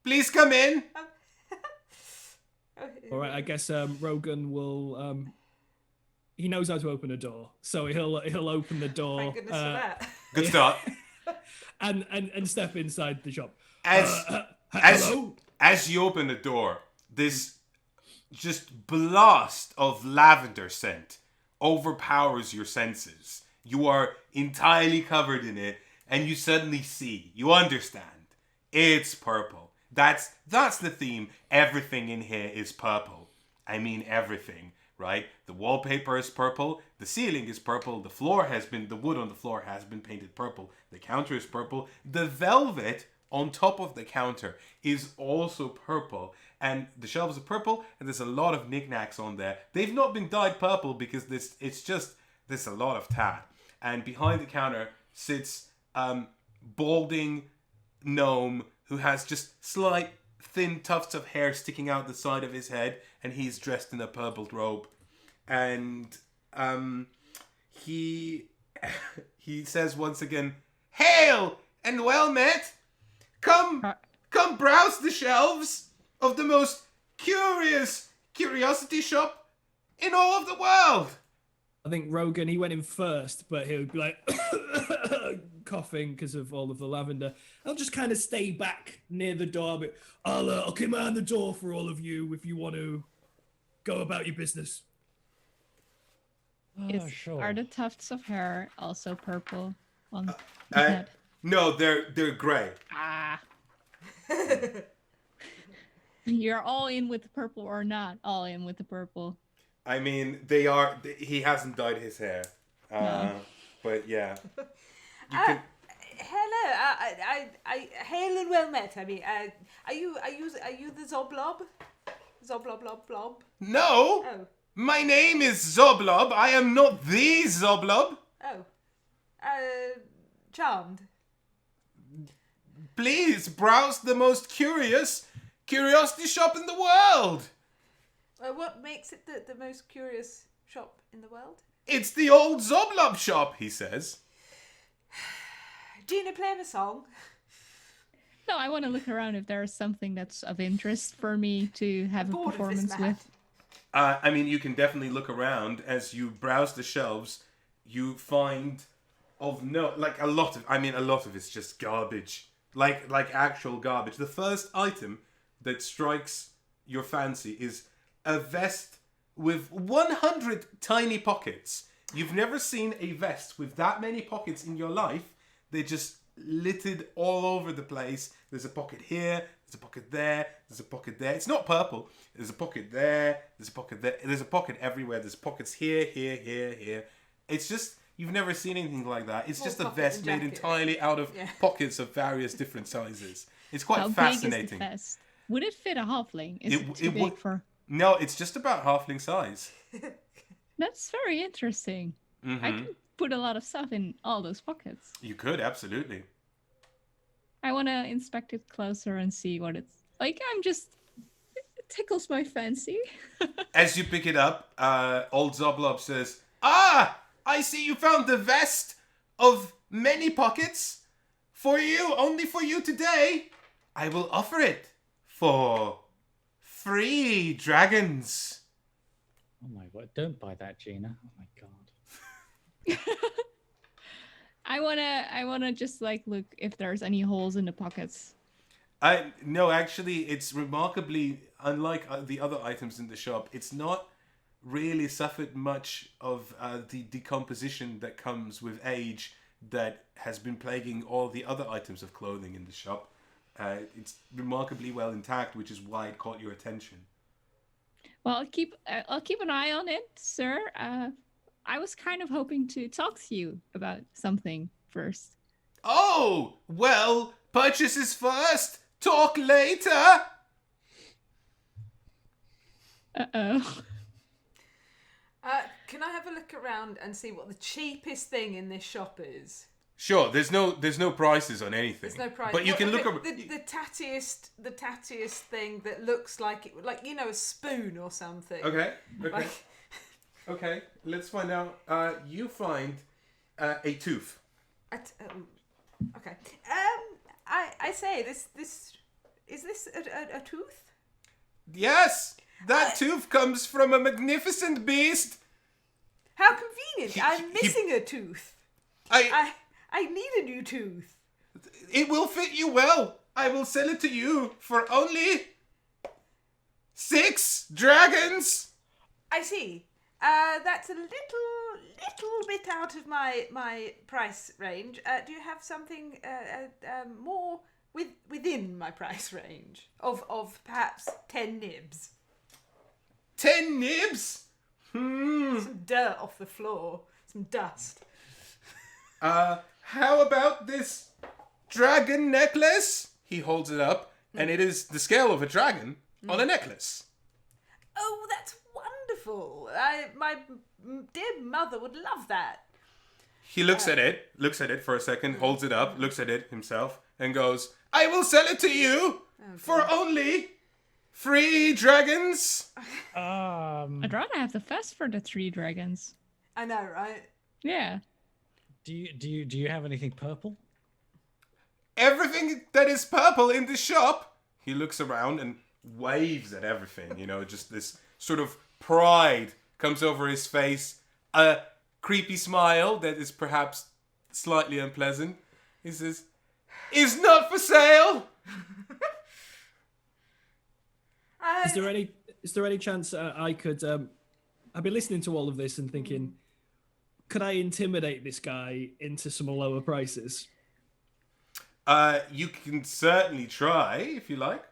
Please come in. All right. I guess Rogan will. He knows how to open a door, so he'll open the door. Thank goodness for that. Good start. and step inside the shop. Hello? As you open the door, this just blast of lavender scent overpowers your senses. You are entirely covered in it, and you suddenly see, you understand, it's purple. That's the theme. Everything in here is purple. I mean everything, right? The wallpaper is purple, the ceiling is purple, the wood on the floor has been painted purple, the counter is purple, the velvet on top of the counter is also purple, and the shelves are purple, and there's a lot of knickknacks on there. They've not been dyed purple because there's a lot of tat. And behind the counter sits balding gnome who has just slight thin tufts of hair sticking out the side of his head, and he's dressed in a purple robe. And he says once again, "Hail and well met! Come browse the shelves of the most curiosity shop in all of the world." I think Rogan, he went in first, but he would be like coughing because of all of the lavender. I'll just kind of stay back near the door, but I'll command the door for all of you if you want to go about your business. Sure. Are the tufts of hair also purple on the head? No, they're grey. Ah. You're all in with the purple or not all in with the purple? I mean, they are. He hasn't dyed his hair, No. but yeah. You can. Hello. I hail and well met. I mean, are you the Zoblob? Zoblob. No, Oh. my name is Zoblob. I am not the Zoblob. Oh. Charmed. Please browse the most curiosity shop in the world. What makes it the most curious shop in the world? It's the old Zoblob shop, he says. Gina, play him a song. No, I want to look around if there's something that's of interest for me to have a Bored of this performance man. with. I mean, you can definitely look around as you browse the shelves. You find a lot of it's just garbage, like actual garbage. The first item that strikes your fancy is a vest with 100 tiny pockets. You've never seen a vest with that many pockets in your life. They're just littered all over the place. There's a pocket here, there's a pocket there, there's a pocket there. It's not purple. There's a pocket there, there's a pocket there. There's a pocket everywhere. There's pockets here. It's just, you've never seen anything like that. It's More just a pockets vest and made jackets. entirely out of Yeah. pockets of various different sizes. It's quite How fascinating. big is the vest? Would it fit a halfling? Is It- it, too it big would- for... No, it's just about halfling size. That's very interesting. Mm-hmm. I can put a lot of stuff in all those pockets. You could, absolutely. I want to inspect it closer and see what it's like. It tickles my fancy. As you pick it up, old Zoblob says, "Ah, I see you found the vest of many pockets. Only for you today. I will offer it for free dragons. Oh my god! Don't buy that, Gina. Oh my god. I wanna just like look if there's any holes in the pockets. No, actually, it's remarkably unlike the other items in the shop. It's not really suffered much of the decomposition that comes with age that has been plaguing all the other items of clothing in the shop. It's remarkably well intact, which is why it caught your attention. Well, I'll keep an eye on it, sir. I was kind of hoping to talk to you about something first. Oh, well, purchases first, talk later. Uh-oh. Can I have a look around and see what the cheapest thing in this shop is? Sure, there's no prices on anything. There's no price. But you can look around. The tattiest thing that looks like a spoon or something. Okay. Like, Okay, let's find out. You find a tooth. Okay. I say this is this a tooth? Yes, that tooth comes from a magnificent beast. How convenient! I'm missing a tooth. I need a new tooth. It will fit you well. I will sell it to you for only 6 dragons. I see. That's a little bit out of my price range. Do you have something more within my price range of perhaps 10 nibs? 10 nibs? Some dirt off the floor, some dust. How about this dragon necklace? He holds it up, and it is the scale of a dragon on a necklace. Oh, that's wonderful. My dear mother would love that. He looks at it for a second, holds it up, looks at it himself, and goes, I will sell it to you for only 3 dragons. I'd rather have the vest for the 3 dragons. I know, right? Yeah. Do you have anything purple? Everything that is purple in the shop. He looks around and waves at everything, just this sort of pride comes over his face. A creepy smile that is perhaps slightly unpleasant. He says, is not for sale. Is there any chance I could? I've been listening to all of this and thinking, could I intimidate this guy into some lower prices? You can certainly try if you like.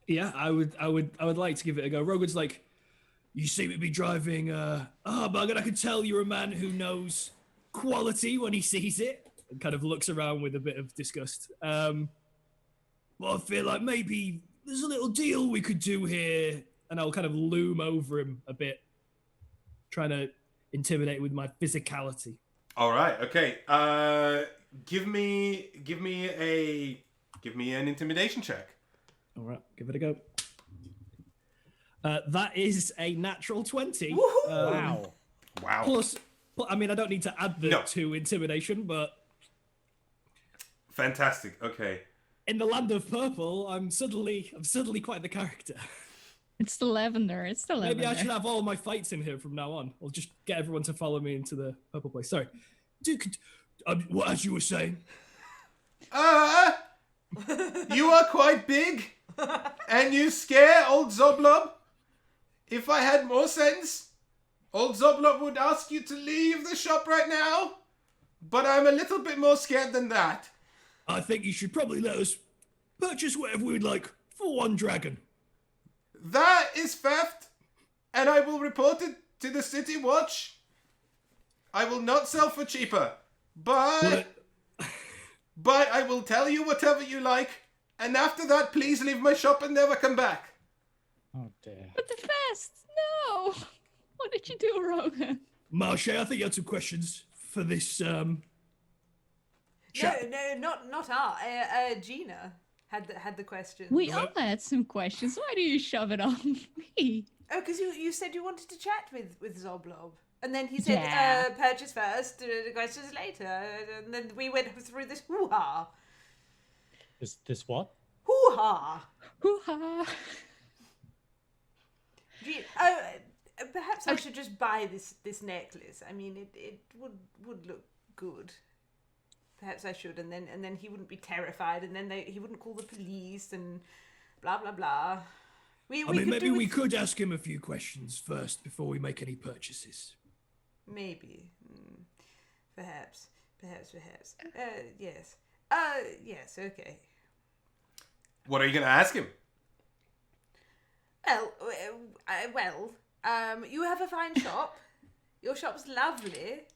Yeah, I would like to give it a go. Rogan's like, you see me be driving. Bugger, I can tell you're a man who knows quality when he sees it. And kind of looks around with a bit of disgust. Well, I feel like maybe there's a little deal we could do here, and I'll kind of loom over him a bit, trying to intimidate with my physicality. All right. Okay. Give me an intimidation check. All right, give it a go. That is a natural 20. Wow. Plus, I mean, I don't need to add the 2 intimidation, but fantastic. Okay. In the land of purple, I'm suddenly quite the character. It's the lavender. Maybe I should have all my fights in here from now on. I'll just get everyone to follow me into the purple place. Sorry. Dude, what as you were saying? You are quite big, and you scare old Zoblob. If I had more sense, old Zoblob would ask you to leave the shop right now. But I'm a little bit more scared than that. I think you should probably let us purchase whatever we'd like for 1 dragon. That is theft, and I will report it to the City Watch. I will not sell for cheaper, but I will tell you whatever you like, and after that, please leave my shop and never come back. Oh dear. But the vest! No! What did you do, Rogan? Marche, I think you had some questions for this, No, not our. Gina had the question. We all had some questions. Why do you shove it on me? Oh, because you said you wanted to chat with Zoblob. And then he said, Yeah. purchase first, questions later. And then we went through this hoo-ha. This what? Hoo-ha! Hoo-ha! Perhaps I should just buy this necklace. I mean, it would look good. Perhaps I should, and then he wouldn't be terrified, and then he wouldn't call the police, and blah blah blah. Maybe we could ask him a few questions first before we make any purchases. Maybe, perhaps. Yes. Yes. Okay. What are you going to ask him? You have a fine shop. Your shop's lovely,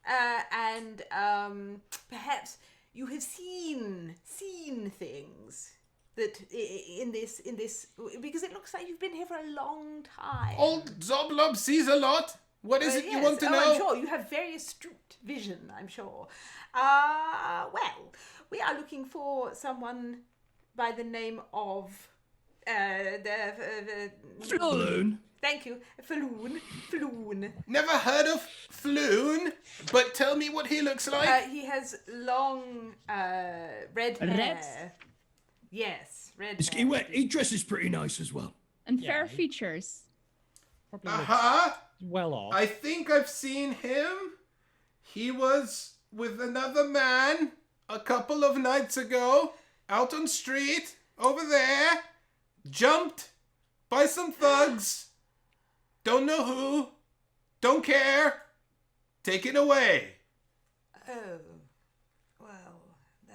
and perhaps you have seen things that in this because it looks like you've been here for a long time. Old Zoblob sees a lot. What is it you want to know? I'm sure you have very astute vision. I'm sure. We are looking for someone by the name of Floon. Thank you, Floon. Never heard of Floon, but tell me what he looks like. He has long red hair. Yes, red hair. He dresses pretty nice as well. And fair features. Probably looks well off. I think I've seen him. He was with another man a couple of nights ago out on street over there. Jumped by some thugs. Don't know who. Don't care. Taken away. Oh, well.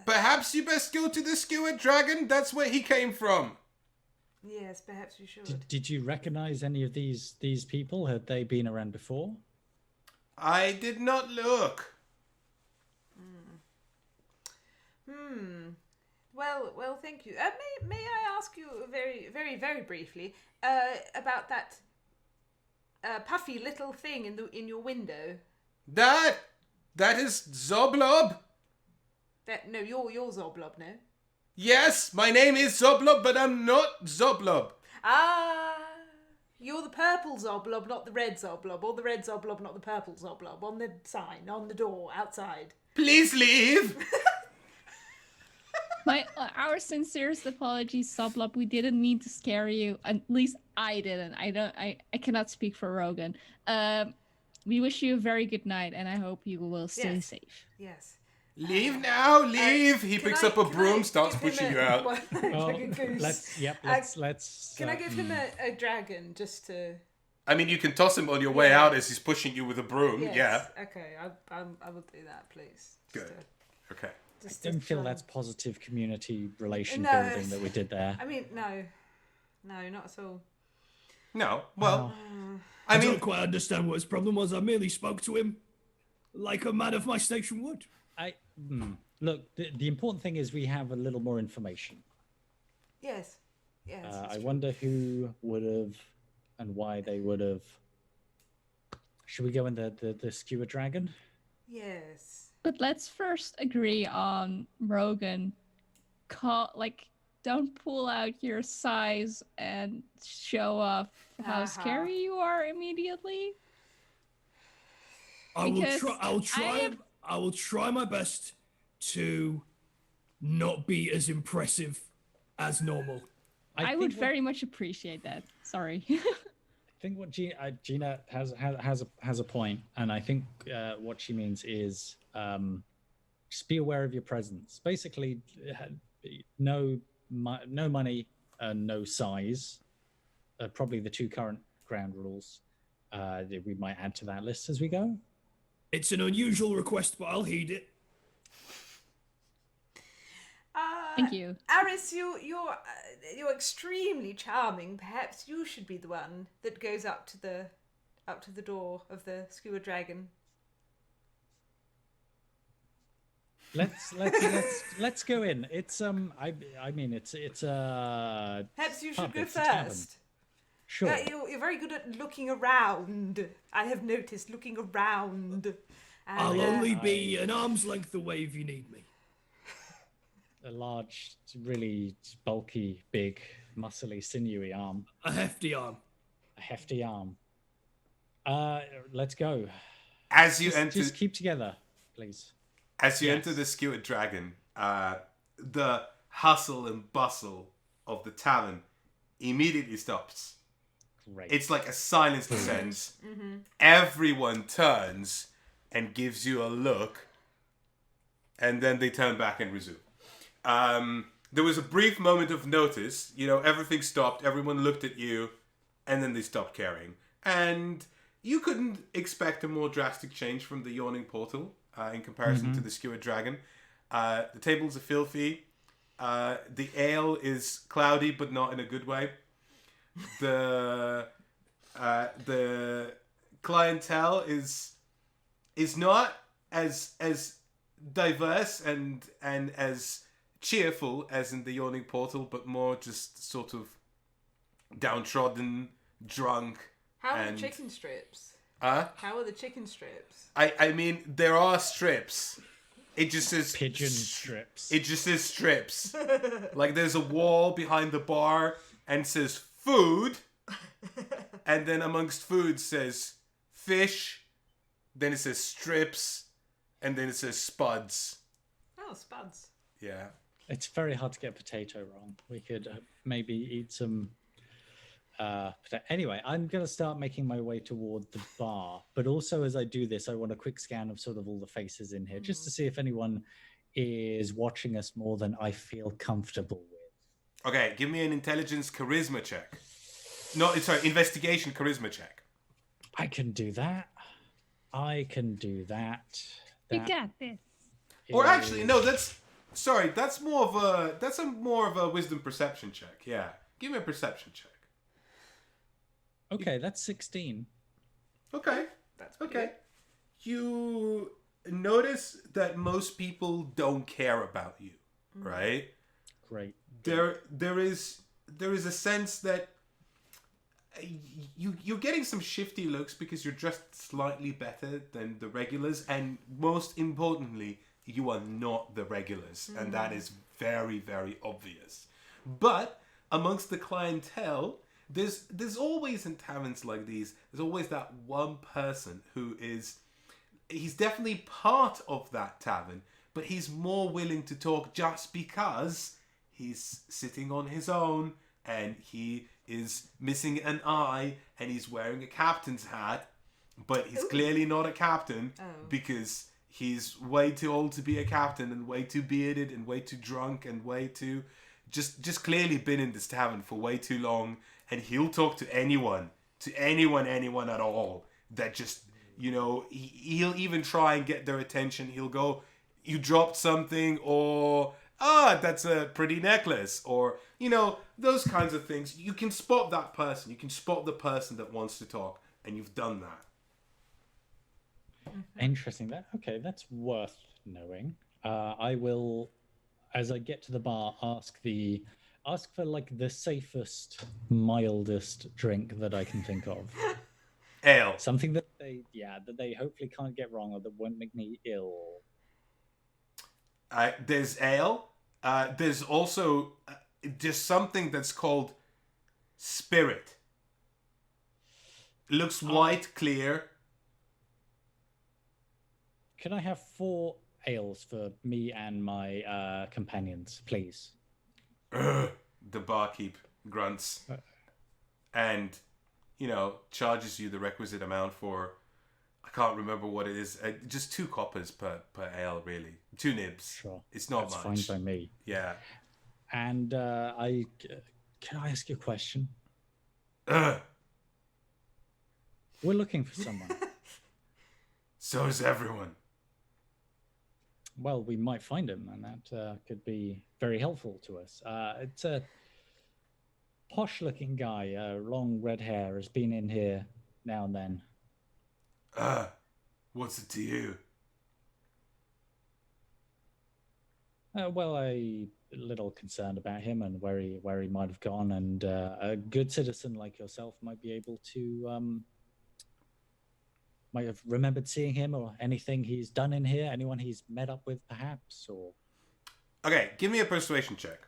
Perhaps you best go to the Skewered Dragon. That's where he came from. Yes, perhaps we should. Did you recognize any of these people? Had they been around before? I did not look. Well, thank you. May I ask you very, very, very briefly about that puffy little thing in your window? That is Zoblob. No, you're Zoblob, no? Yes, my name is Zoblob, but I'm not Zoblob. You're the purple Zoblob, not the red Zoblob, or the red Zoblob, not the purple Zoblob, on the sign, on the door, outside. Please leave. Our sincerest apologies, Zoblob. We didn't mean to scare you. At least I didn't. I cannot speak for Rogan. We wish you a very good night, and I hope you will stay safe. Yes. Leave now, leave. He picks up a broom, starts pushing you out. Let's. Can I give him a dragon just to? I mean, you can toss him on your way out as he's pushing you with a broom. Yes. Yeah. Okay, I will do that, please. Good. Okay. I don't feel that's positive community relation building that we did there. I mean, no, not at all. No, well, I don't quite understand what his problem was. I merely spoke to him like a man of my station would. Look, the important thing is we have a little more information. Yes. I wonder who would have and why they would have. Should we go in the Skewer Dragon? Yes. But let's first agree on Rogan. Don't pull out your size and show off how scary you are immediately. I will try my best to not be as impressive as normal. I would very much appreciate that. Sorry. I think what Gina has a point, and I think what she means is just be aware of your presence. Basically, no money, no size. Probably the two current ground rules. We might add to that list as we go. It's an unusual request, but I'll heed it. Thank you. Aris, you're extremely charming. Perhaps you should be the one that goes up to the door of the Skewer Dragon. Let's go in. It's I mean it's Perhaps you should go tavern. first. Sure. You're very good at looking around. I have noticed looking around. And, I'll only be an arm's length away if you need me. A large, really bulky, big, muscly, sinewy arm. A hefty arm. A hefty arm. Let's go. As you enter, just keep together, please. As you enter the Skewered Dragon, the hustle and bustle of the tavern immediately stops. Great. It's like a silence descends. Everyone turns and gives you a look, and then they turn back and resume. There was a brief moment of notice. Everything stopped. Everyone looked at you, and then they stopped caring. And you couldn't expect a more drastic change from the yawning portal in comparison to the skewered dragon. The tables are filthy. The ale is cloudy, but not in a good way. The clientele is not as diverse and as cheerful as in the yawning portal, but more just sort of downtrodden, drunk. How are the chicken strips? How are the chicken strips? I mean, there are strips. It just says pigeon strips. It just says strips. Like there's a wall behind the bar and says food, and then amongst food says fish, then it says strips, and then it says spuds. Oh, spuds. Yeah. It's very hard to get potato wrong. We could maybe eat some. Anyway, I'm going to start making my way toward the bar. But also as I do this, I want a quick scan of sort of all the faces in here, just to see if anyone is watching us more than I feel comfortable with. Okay, give me an intelligence charisma check. No, sorry, investigation charisma check. I can do that. You got this. Or actually, no, that's more of a wisdom perception check. Yeah. Give me a perception check. Okay, that's 16. Okay. That's okay. You notice that most people don't care about you, right? Great. There is a sense that you're getting some shifty looks because you're dressed slightly better than the regulars, and most importantly, you are not the regulars, and that is very, very obvious. But amongst the clientele, there's always in taverns like these, there's always that one person he's definitely part of that tavern, but he's more willing to talk just because he's sitting on his own and he is missing an eye and he's wearing a captain's hat, but he's clearly not a captain because he's way too old to be a captain and way too bearded and way too drunk and way too just clearly been in this tavern for way too long, and he'll talk to anyone at all that just, he'll even try and get their attention. He'll go, you dropped something, or that's a pretty necklace, or those kinds of things. You can spot that person. You can spot the person that wants to talk, and you've done that. Interesting. That's worth knowing. I will, as I get to the bar, ask for like the safest, mildest drink that I can think of. Ale. Something that they hopefully can't get wrong or that won't make me ill. There's ale. There's also just something that's called spirit. It looks white, clear. Can I have 4 ales for me and my companions, please? The barkeep grunts and, charges you the requisite amount for, I can't remember what it is, just 2 coppers per ale, really. 2 nibs. Sure. It's not That's much. fine by me. Yeah. And can I ask you a question? We're looking for someone. So is everyone. Well, we might find him, and that could be very helpful to us. It's a posh-looking guy, long red hair, has been in here now and then. What's it to you? Well, a little concerned about him and where he might have gone, and a good citizen like yourself might be able to might have remembered seeing him or anything he's done in here, anyone he's met up with perhaps, or... Okay, give me a persuasion check.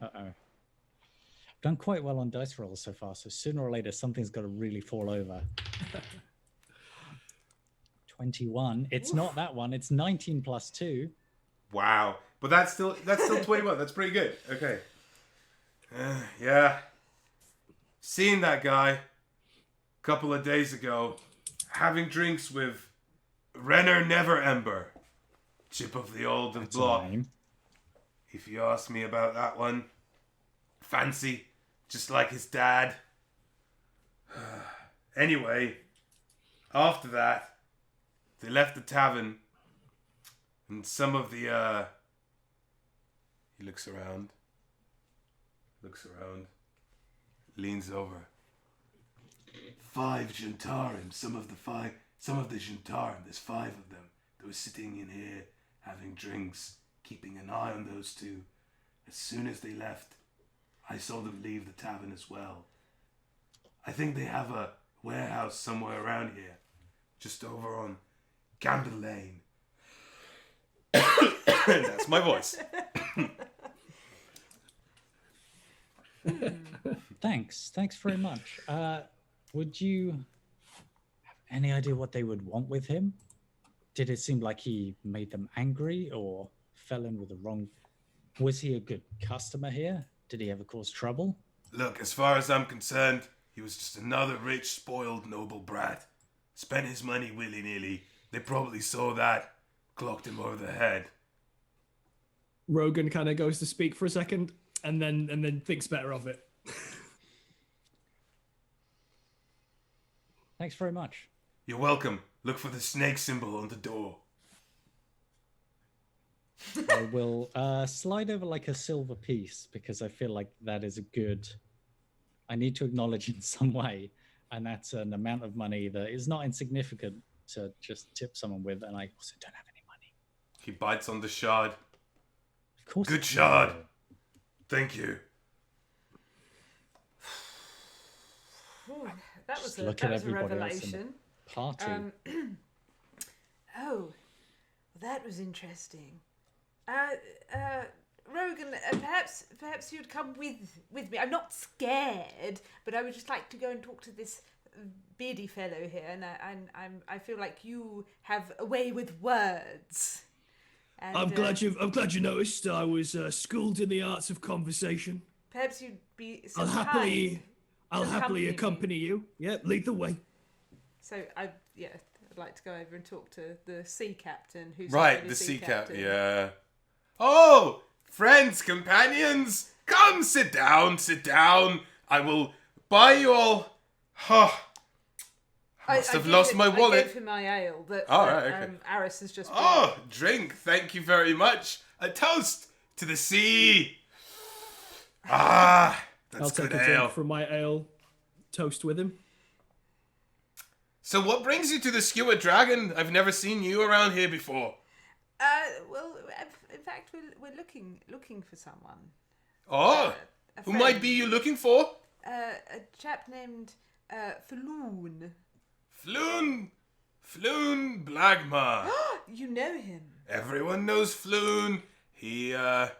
Uh-oh. I've done quite well on dice rolls so far, so sooner or later something's got to really fall over. 21. It's not that one, it's 19 plus 2. Wow. But that's still 21. That's pretty good. Okay. Yeah. Seen that guy a couple of days ago having drinks with Renner Never Ember. Chip of the old That's block. a name. If you ask me about that one, fancy, just like his dad. Anyway, after that, they left the tavern, and some of the, he looks around, leans over. 5 Jantarim, some of the Jantarim, there's 5 of them. They were sitting in here, having drinks, keeping an eye on those 2. As soon as they left, I saw them leave the tavern as well. I think they have a warehouse somewhere around here, just over on Campbell Lane. That's my voice. Thanks very much. Would you have any idea what they would want with him? Did it seem like he made them angry or fell in with the wrong? Was he a good customer here? Did he ever cause trouble? Look, as far as I'm concerned, he was just another rich, spoiled, noble brat. Spent his money willy-nilly. They probably saw that, clocked him over the head. Rogan kind of goes to speak for a second, and then thinks better of it. Thanks very much. You're welcome. Look for the snake symbol on the door. I will slide over like a silver piece because I feel like that is a good. I need to acknowledge in some way, and that's an amount of money that is not insignificant to just tip someone with, and I also don't have any money. He bites on the shard. Of course. Good shard. Thank you. Ooh, that was Just a look at that was a everybody else in the revelation. Party. Oh, that was interesting. Rogan, perhaps you'd come with me. I'm not scared, but I would just like to go and talk to this beardy fellow here, and I feel like you have a way with words. And, I'm glad you noticed. I was schooled in the arts of conversation. Perhaps you'd be. So I'll happily accompany accompany you. Yeah, lead the way. So I'd like to go over and talk to the sea captain who's Right, the sea captain. Yeah. Oh, friends, companions, come sit down. I will buy you all. I must have lost my I wallet. gave him my ale that, Right, okay. Aris has just. Oh, drink. Thank you very much. A toast to the sea. That's I'll good take a ale. drink from my ale. Toast with him. So what brings you to the Skewer Dragon? I've never seen you around here before. Well, in fact, we're looking for someone. Oh, A who might friend. be you looking for? A chap named Falloon. Floon Blagma. You know him. Everyone knows Floon. He's a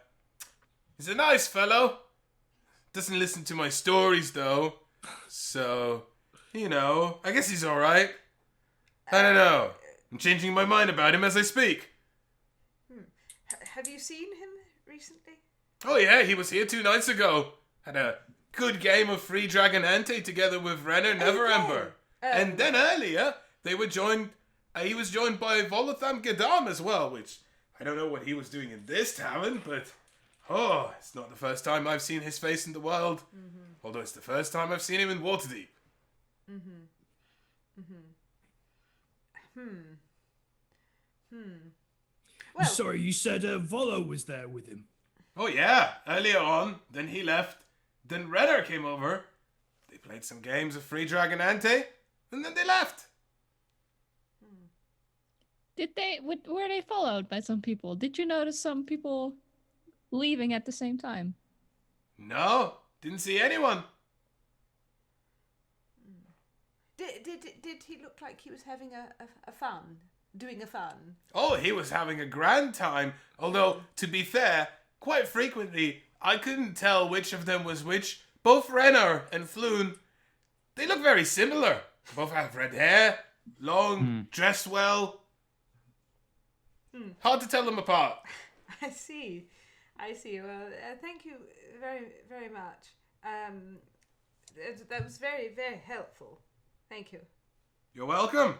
nice fellow. Doesn't listen to my stories though. So, I guess he's alright. I don't know. I'm changing my mind about him as I speak. Have you seen him recently? Oh yeah, he was here 2 nights ago. Had a good game of Free Dragon Ante together with Renner Never Ember. And then earlier, he was joined by Volotham Gadam as well, which I don't know what he was doing in this tavern, but it's not the first time I've seen his face in the wild. Mm-hmm. Although it's the first time I've seen him in Waterdeep. Well, Sorry, you said Volo was there with him. Oh yeah, earlier on, then he left. Then Renner came over. They played some games of Free Dragon Ante, and then they left. Were they followed by some people? Did you notice some people leaving at the same time? No, didn't see anyone. Did he look like he was having a fun? Doing a fun? Oh, he was having a grand time. Although, to be fair, quite frequently, I couldn't tell which of them was which. Both Renner and Floon, they look very similar. Both have red hair, long, dressed well. Hard to tell them apart. I see. Well, thank you very, very much. That was very, very helpful. Thank you. You're welcome.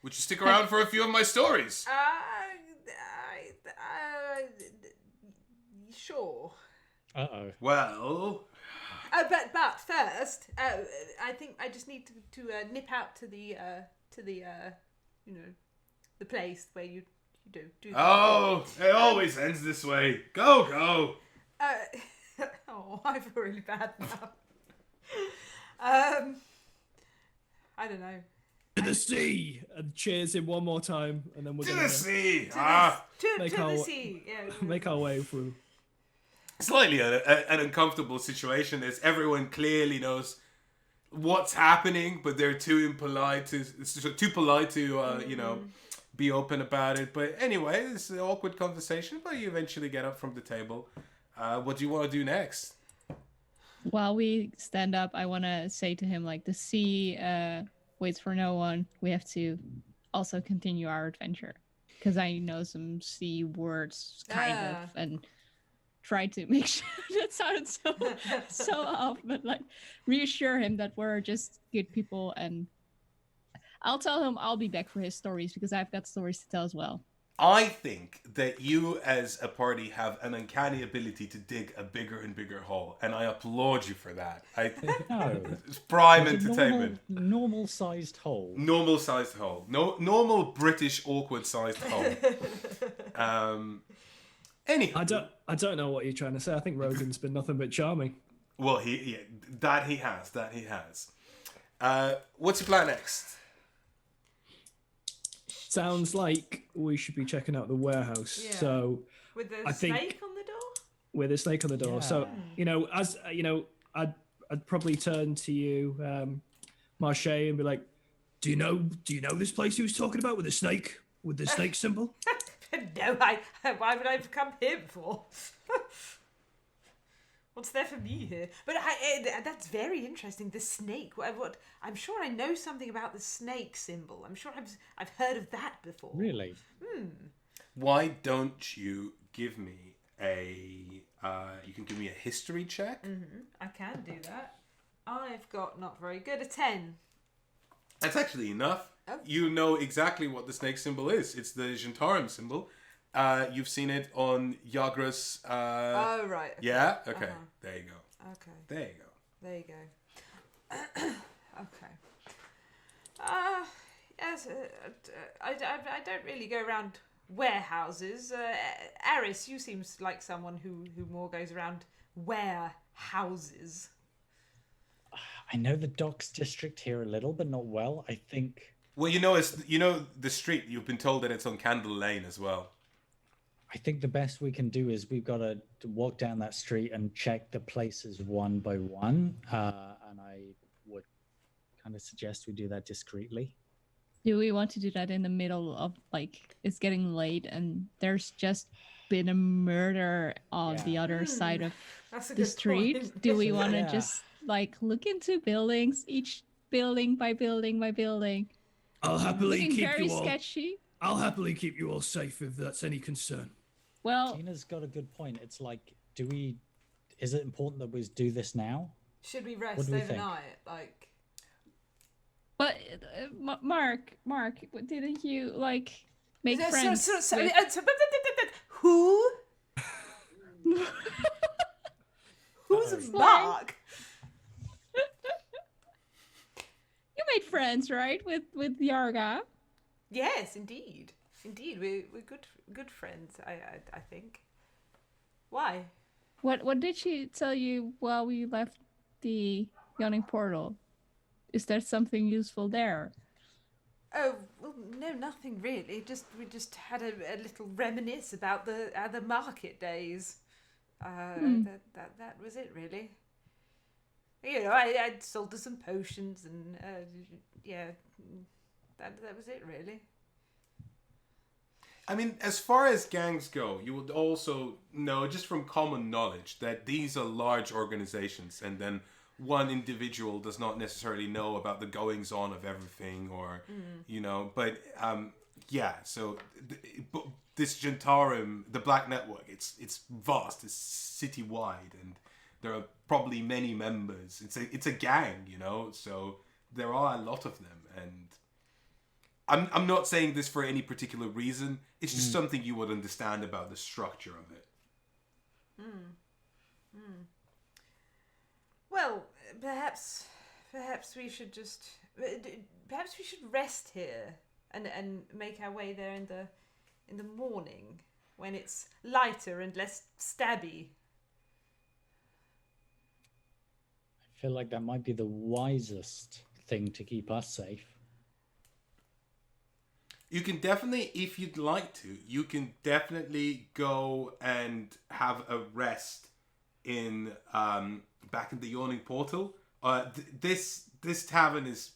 Would you stick around for a few of my stories? Sure. Uh-oh. Well, But first, I think I just need to nip out to the the place where you do. oh, it always ends this way. Go. Oh, I feel really bad now. I don't know. To the sea! And cheers him one more time, and then we're To going the sea. To Make the our- sea. Yeah. make our way through. Slightly an uncomfortable situation as everyone clearly knows what's happening, but they're too polite to be open about it. But anyway, it's an awkward conversation, but you eventually get up from the table. What do you want to do next? While we stand up, I want to say to him, like, the sea waits for no one. We have to also continue our adventure. Because I know some sea words, kind of, and try to make sure that sounded so off, but like reassure him that we're just good people. And I'll tell him I'll be back for his stories because I've got stories to tell as well. I think that you as a party have an uncanny ability to dig a bigger and bigger hole, and I applaud you for that. No. It's prime It's a entertainment. Normal-sized hole. Normal sized hole. No, normal British awkward sized hole. Anyhow, I don't know what you're trying to say. I think Rogan's been nothing but charming. well, that he has. What's your plan next? Sounds like we should be checking out the warehouse. Yeah. So With the I think- snake on the door? with a snake on the door. Yeah. So I'd probably turn to you, Marche, and be like, "Do you know this place he was talking about with the snake symbol?" No, why would I have come here before? What's there for me here? But that's very interesting. The snake. What? I'm sure I know something about the snake symbol. I'm sure I've heard of that before. Really? Why don't you give me you can give me a history check? I can do that. I've got not very good. A 10. That's actually enough. Oh. You know exactly what the snake symbol is. It's the Jantarum symbol. You've seen it on Yagra's. Oh right. Okay. Yeah. Okay. Uh-huh. There you go. Okay. There you go. There you go. Okay. Yes. I don't really go around warehouses. Aris, you seem like someone who more goes around warehouses. I know the docks district here a little, but not well. I think... Well, the street. You've been told that it's on Candle Lane as well. I think the best we can do is we've got to walk down that street and check the places one by one. And I would kind of suggest we do that discreetly. Do we want to do that in the middle of, like, it's getting late and there's just been a murder on the other side of That's a the good street? point. Do we want to Yeah. just, like, look into buildings, each building by building by building? I'll happily Looking keep very you all. sketchy. I'll happily keep you all safe if that's any concern. Well, Tina's got a good point. It's like, is it important that we do this now? Should we What rest do we think? overnight? Like, but Mark, didn't you, like, make So- friends? so- with- who? Who's Uh-oh. Mark? You made friends, right, with Yarga? Yes, indeed. We're good friends. I think. Why? What did she tell you while we left the yawning portal? Is there something useful there? Oh well, no, nothing really. We just had a little reminisce about the market days. That was it really. You know, I sold her some potions and that was it really. I mean, as far as gangs go, you would also know, just from common knowledge, that these are large organizations, and then one individual does not necessarily know about the goings on of everything, or but so this Gentarum, the Black Network, it's vast, it's city-wide, and there are probably many members. It's a gang, you know, so there are a lot of them, and I'm not saying this for any particular reason. It's just something you would understand about the structure of it. Well, perhaps we should just rest here and make our way there in the morning when it's lighter and less stabby. I feel like that might be the wisest thing to keep us safe. You can definitely, if you'd like to, you can definitely go and have a rest in back in the Yawning Portal. This tavern is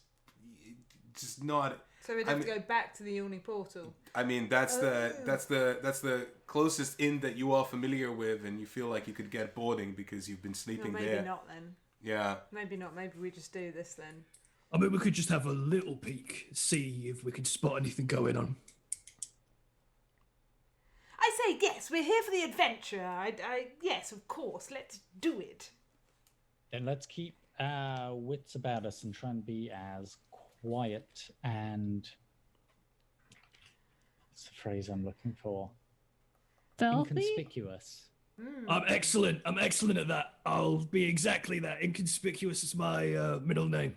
just not. So we'd have to go back to the Yawning Portal. I mean, that's the closest inn that you are familiar with, and you feel like you could get boarding because you've been sleeping maybe there. Maybe not then. Yeah. Maybe not. Maybe we just do this then. I mean, we could just have a little peek, see if we can spot anything going on. I say yes. We're here for the adventure. Yes, of course. Let's do it. Then let's keep our wits about us and try and be as quiet and what's the phrase I'm looking for? Stealthy? Inconspicuous. I'm excellent at that. I'll be exactly that. Inconspicuous is my middle name.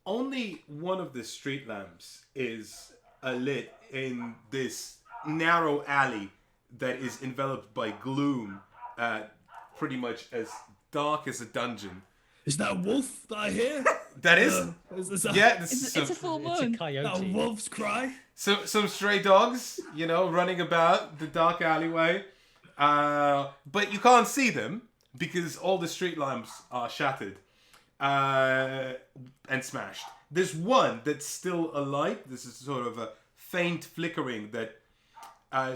Only one of the street lamps is lit in this narrow alley that is enveloped by gloom, pretty much as dark as a dungeon. Is that a wolf that I hear? That is, yeah. It's a full It's a moon. coyote. That wolf's cry? Some stray dogs, you know, running about the dark alleyway, but you can't see them because all the street lamps are shattered and smashed. There's one that's still alight. This is sort of a faint flickering that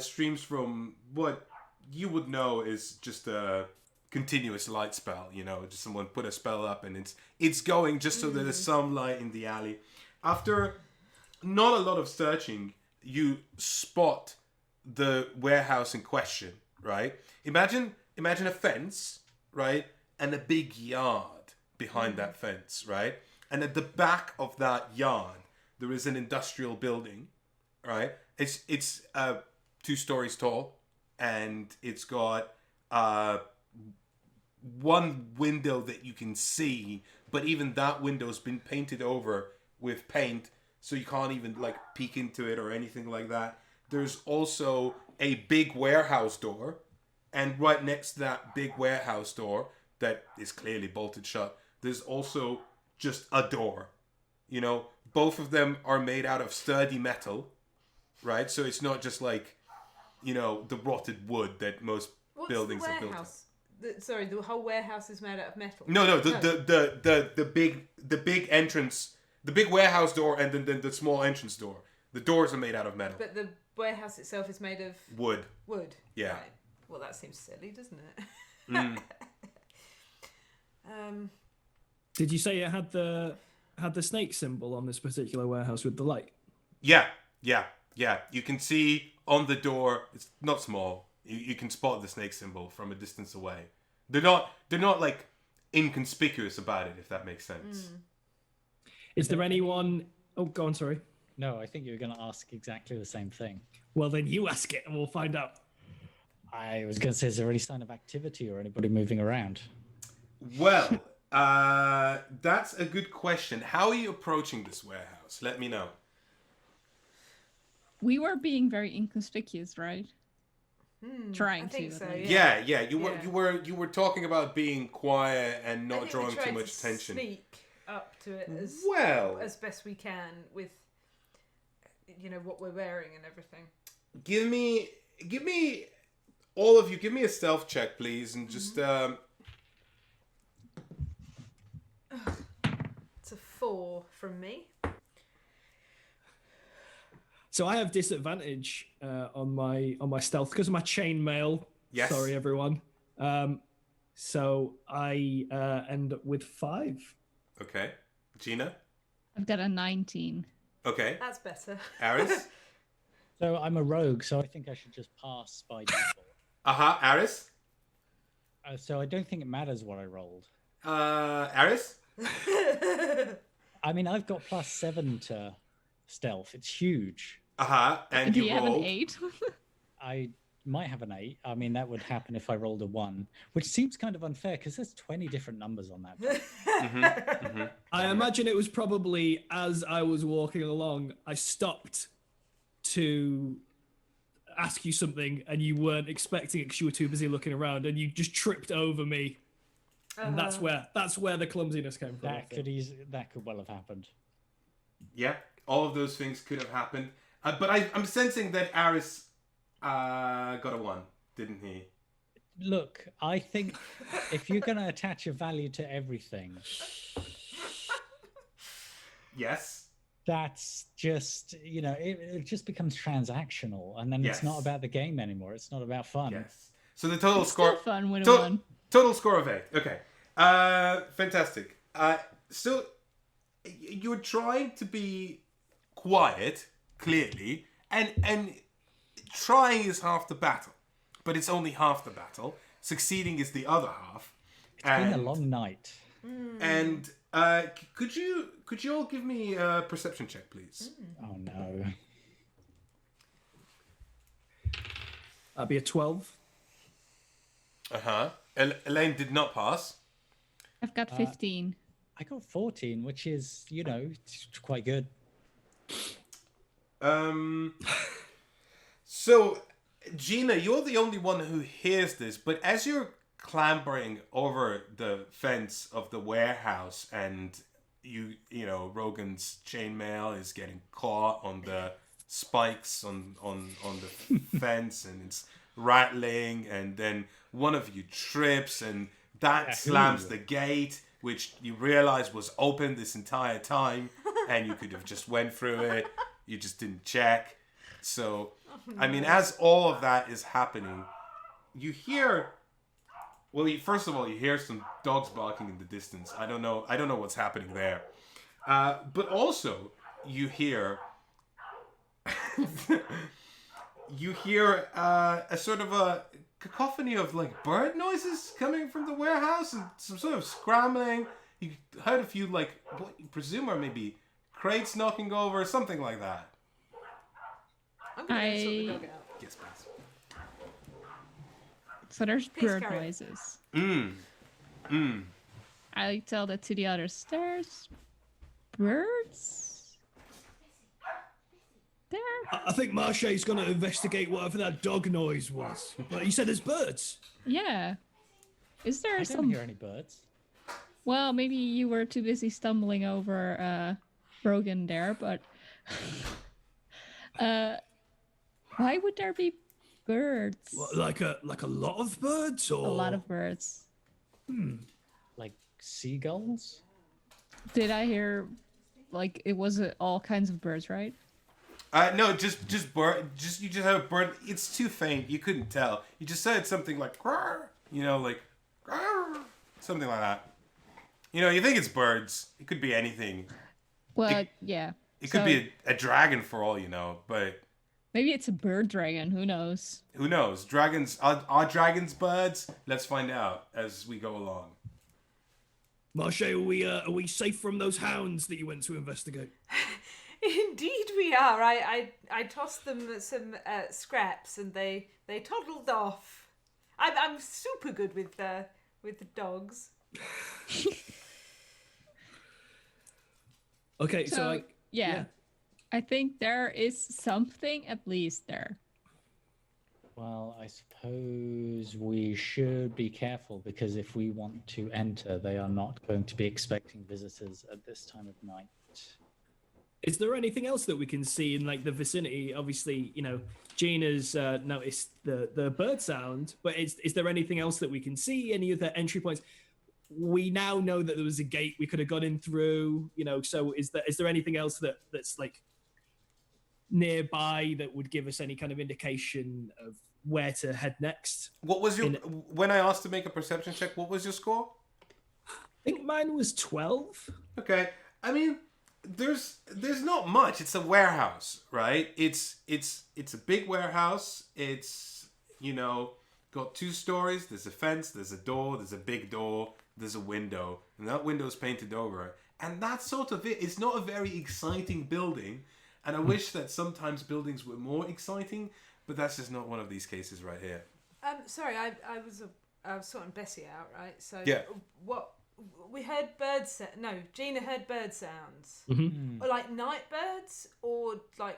streams from what you would know is just a continuous light spell. You know, just someone put a spell up and it's going just so that there's some light in the alley. After not a lot of searching, you spot the warehouse in question, right? Imagine a fence, right? And a big yard behind that fence, right? And at the back of that yard, there is an industrial building, right? It's 2 stories tall, and it's got one window that you can see, but even that window's been painted over with paint, so you can't even like peek into it or anything like that. There's also a big warehouse door, and right next to that big warehouse door that is clearly bolted shut, there's also just a door. You know, both of them are made out of sturdy metal, right? So it's not just like, you know, the rotted wood that most buildings are built of. Sorry, the whole warehouse is made out of metal. No, the big entrance, the big warehouse door, and then the small entrance door. The doors are made out of metal. But the warehouse itself is made of Wood. Yeah. Right. Well, that seems silly, doesn't it? Did you say it had the snake symbol on this particular warehouse with the light? Yeah. You can see on the door. It's not small. You can spot the snake symbol from a distance away. They're not like inconspicuous about it, if that makes sense. Is there anyone? Oh, go on. Sorry. No, I think you were going to ask exactly the same thing. Well, then you ask it, and we'll find out. I was going to say, is there any sign of activity or anybody moving around? Well, that's a good question. How are you approaching this warehouse? Let me know. We were being very inconspicuous, right? Trying I think to. so, at least. Yeah. You were talking about being quiet and not drawing too much attention. Sneak up to it as best we can with, you know, what we're wearing and everything. Give me all of you. Give me a stealth check, please, and just. It's a 4 from me. So I have disadvantage on my stealth because of my chainmail. Yes. Sorry, everyone. So I end up with 5. Okay, Gina. I've got a 19. Okay, That's better. Aris. So I'm a rogue, so I think I should just pass by default. Aris? So I don't think it matters what I rolled. Aris? I mean, I've got +7 to stealth. It's huge. And Do you you have an rolled. 8? I might have an 8. I mean, that would happen if I rolled a 1, which seems kind of unfair because there's 20 different numbers on that. I imagine it was probably as I was walking along, I stopped to ask you something and you weren't expecting it because you were too busy looking around and you just tripped over me. And that's where the clumsiness came from. That could well have happened. Yeah, all of those things could have happened. But I'm sensing that Aris got a 1, didn't he? Look, I think if you're going to attach a value to everything, Yes. that's just, it just becomes transactional. And then Yes. it's not about the game anymore. It's not about fun. Yes. So the total It's score. still fun with a 1. Total score of 8. Okay. Fantastic. So you were trying to be quiet, clearly, and trying is half the battle, but it's only half the battle. Succeeding is the other half. It's been a long night. And could you all give me a perception check, please? Oh no. That'd be a 12. Elaine did not pass. I've got 15. I got 14, which is, it's quite good. So, Gina, you're the only one who hears this, but as you're clambering over the fence of the warehouse and Rogan's chainmail is getting caught on the spikes on the fence and it's rattling, and then one of you trips and that slams the gate, which you realize was open this entire time and you could have just went through it. You just didn't check. So, I mean, as all of that is happening, you hear... Well, first of all, you hear some dogs barking in the distance. I don't know what's happening there. But also, you hear... you hear a sort of a cacophony of, like, bird noises coming from the warehouse and some sort of scrambling. You heard a few, like, what you presume are maybe crates knocking over, something like that. I'm gonna sort the dog out. Yes, please. So there's Please bird carry on. noises. Mm. I tell that to the others. There's birds there. I think Marche's going to investigate whatever that dog noise was. But you said there's birds. Yeah. Is there I don't some? hear any birds. Well, maybe you were too busy stumbling over Rogan there, but why would there be birds? What, like a lot of birds, or A lot of birds. Like seagulls? Did I hear? Like it was all kinds of birds, right? No, just bird. You just have a bird. It's too faint. You couldn't tell. You just said something like, "Grrr," like, "Grrr," something like that. You think it's birds. It could be anything. Well, yeah. It could be a dragon for all you know, but Maybe it's a bird dragon. Who knows? who knows? Dragons are dragons birds? Let's find out as we go along. Marche, are we safe from those hounds that you went to investigate? Indeed we are. I tossed them some scraps and they toddled off. I'm super good with the dogs. Okay, so yeah. I think there is something at least there. Well, I suppose we should be careful because if we want to enter, they are not going to be expecting visitors at this time of night. is there anything else that we can see in like the vicinity? Obviously, Gina's noticed the bird sound, but is there anything else that we can see? Any other entry points? We now know that there was a gate we could have got in through, so is there anything else that's like nearby that would give us any kind of indication of where to head next? What was your when I asked to make a perception check? What was your score? I think mine was 12. Okay, I mean, there's not much. It's a warehouse, right? It's a big warehouse. It's, you know, got 2 stories. There's a fence. There's a door. There's a big door. There's a window, and that window's painted over. And that's sort of it. It's not a very exciting building, and I wish that sometimes buildings were more exciting, but that's just not one of these cases right here. Sorry, I was sorting Bessie out, right? So Yeah. what we heard Gina heard bird sounds, Mm-hmm. or like night birds, or like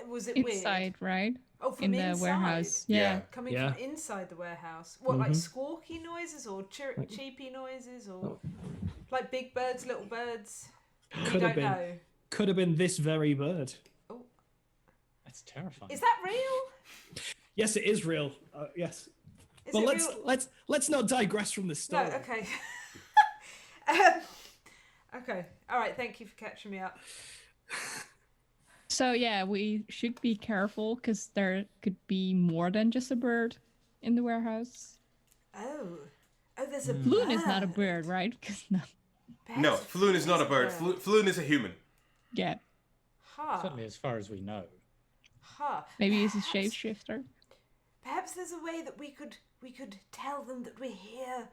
was it Inside, weird? right? Oh, from In the inside. warehouse. Yeah. Yeah. Coming Yeah. from inside the warehouse. What, like squawky noises or cheepy noises or like big birds, little birds? We Could have don't been. know. Could have been this very bird. Oh, That's terrifying. is that real? Yes, it is real. Yes. Is But it real? let's not digress from the story. No, okay. Okay. All right. Thank you for catching me up. So yeah, we should be careful because there could be more than just a bird in the warehouse. Oh, there's a Loon bird. is not a bird, right? 'Cause no. No, Perhaps Floon is not a bird. bird. Floon is a human. Yeah, Ha. Certainly, as far as we know. Ha. maybe he's a Perhaps- shapeshifter. Perhaps there's a way that we could tell them that we're here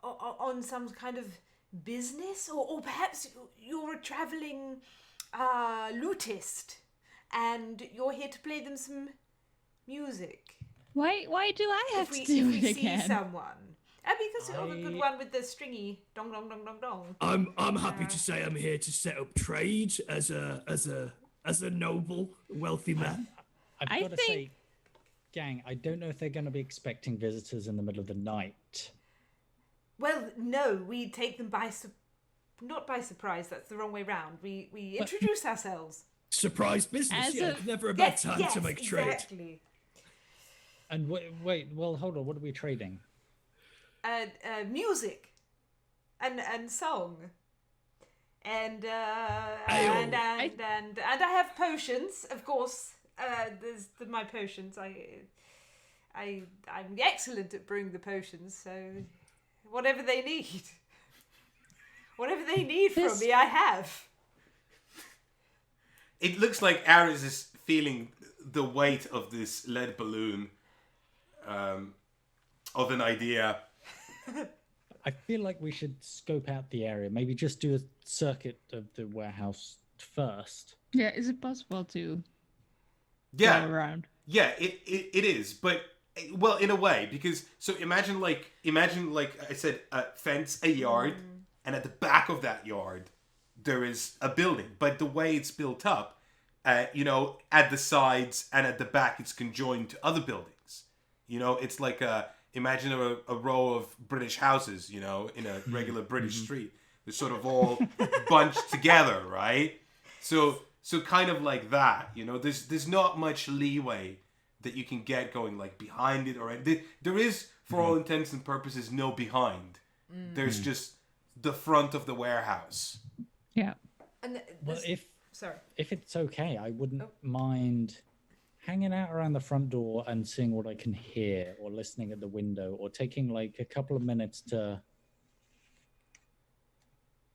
on some kind of business, or perhaps you're a traveling lutist and you're here to play them some music. Why do I have If we, to do if we it see again? someone. Because of a good one with the stringy dong dong dong dong dong. I'm happy to say I'm here to set up trade as a noble, wealthy man. I've I got to think- say, gang, I don't know if they're going to be expecting visitors in the middle of the night. Well, no, we take them not by surprise. That's the wrong way round. We introduce ourselves. Surprise business, As yeah. a- Never a bad Yes, time yes, to make trade. exactly. And wait, well, hold on. What are we trading? Music and song. And Ale. and I have potions, of course. There's my potions. I'm excellent at brewing the potions, so whatever they need. Whatever they need from me, I have. It looks like Aris is feeling the weight of this lead balloon of an idea. I feel like we should scope out the area. Maybe just do a circuit of the warehouse first. Yeah, is it possible to Yeah, go around? yeah, it is, but well, in a way, because so imagine like I said, a fence, a yard, and at the back of that yard there is a building. But the way it's built up, you know, at the sides and at the back, it's conjoined to other buildings. You know, it's like imagine a row of British houses, you know, in a regular British street. They're sort of all bunched together, right? So kind of like that, you know. There's not much leeway that you can get going like behind it, or there is, for all intents and purposes, no behind. There's just the front of the warehouse. Yeah. And Well, sorry. if it's okay, I wouldn't mind hanging out around the front door and seeing what I can hear, or listening at the window, or taking like a couple of minutes to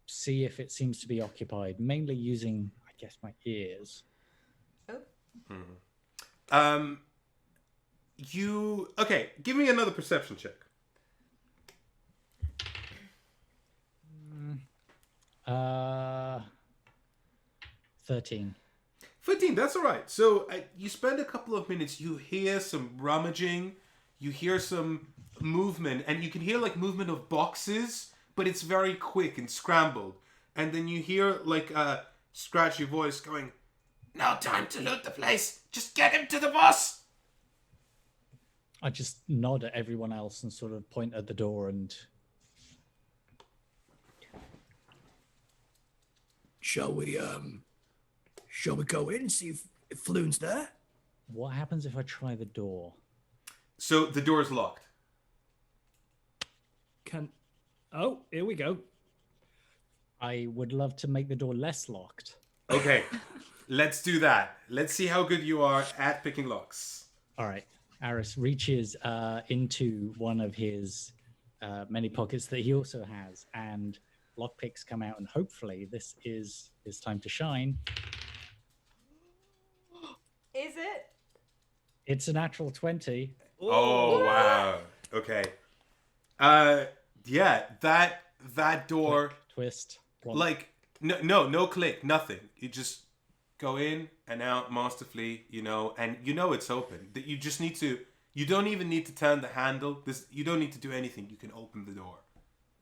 see if it seems to be occupied, mainly using, I guess, my ears. Okay, give me another perception check. 13. 15, that's all right. So you spend a couple of minutes, you hear some rummaging, you hear some movement, and you can hear like movement of boxes, but it's very quick and scrambled. And then you hear like a scratchy voice going, "No time to loot the place, just get him to the boss!" I just nod at everyone else and sort of point at the door and... Shall we go in and see if Floon's there? What happens if I try the door? So the door is locked. Oh, here we go. I would love to make the door less locked. Okay, let's do that. Let's see how good you are at picking locks. All right. Aris reaches into one of his many pockets that he also has, and lockpicks come out, and hopefully this is It's time to shine. Is it? It's a natural 20. Oh wow. Okay. Yeah, that door, Click, twist. Plonk. like no click, nothing. You just go in and out masterfully, and it's open. That you just need to. You don't even need to turn the handle. You don't need to do anything. You can open the door,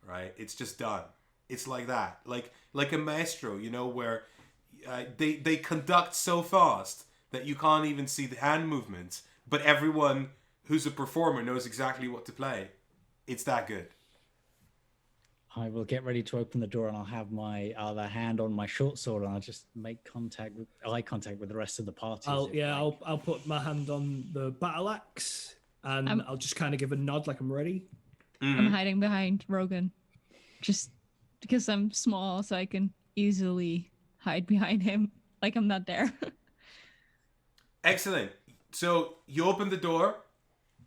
right? It's just done. It's like that, like a maestro, where they conduct so fast that you can't even see the hand movements, but everyone who's a performer knows exactly what to play. It's that good. I will get ready to open the door, and I'll have my other hand on my short sword, and I'll just make eye contact with the rest of the party. I'll put my hand on the battle axe, and I'll just kind of give a nod like I'm ready. I'm hiding behind Rogan, just because I'm small, so I can easily hide behind him like I'm not there. Excellent. So you open the door,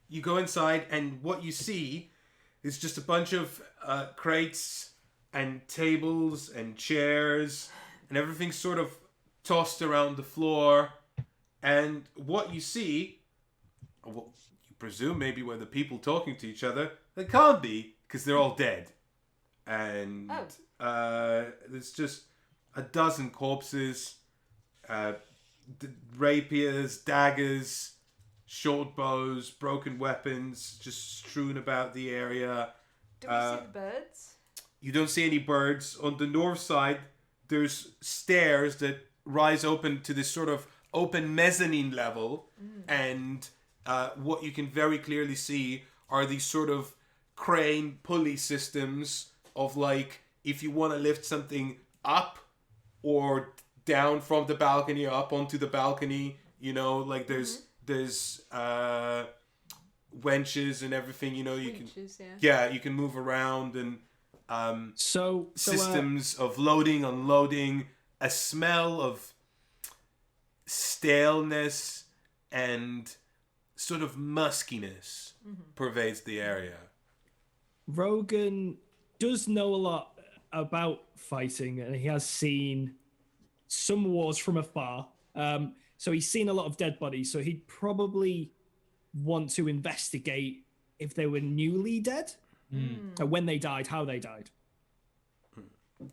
you go inside, and what you see is just a bunch of crates and tables and chairs, and everything sort of tossed around the floor. And what you see, well, you presume maybe were the people talking to each other. They can't be, because they're all dead. And there's just a dozen corpses, rapiers, daggers, short bows, broken weapons, just strewn about the area. Do we see the birds? You don't see any birds. On the north side, there's stairs that rise open to this sort of open mezzanine level. And what you can very clearly see are these sort of crane pulley systems of, like, if you want to lift something up or down from the balcony up onto the balcony, like there's wenches and everything, Winches, you can move around, and So systems of loading, unloading, a smell of staleness and sort of muskiness pervades the area. Rogan does know a lot about fighting, and he has seen some wars from afar. So he's seen a lot of dead bodies, so he'd probably want to investigate if they were newly dead, when they died, how they died. Can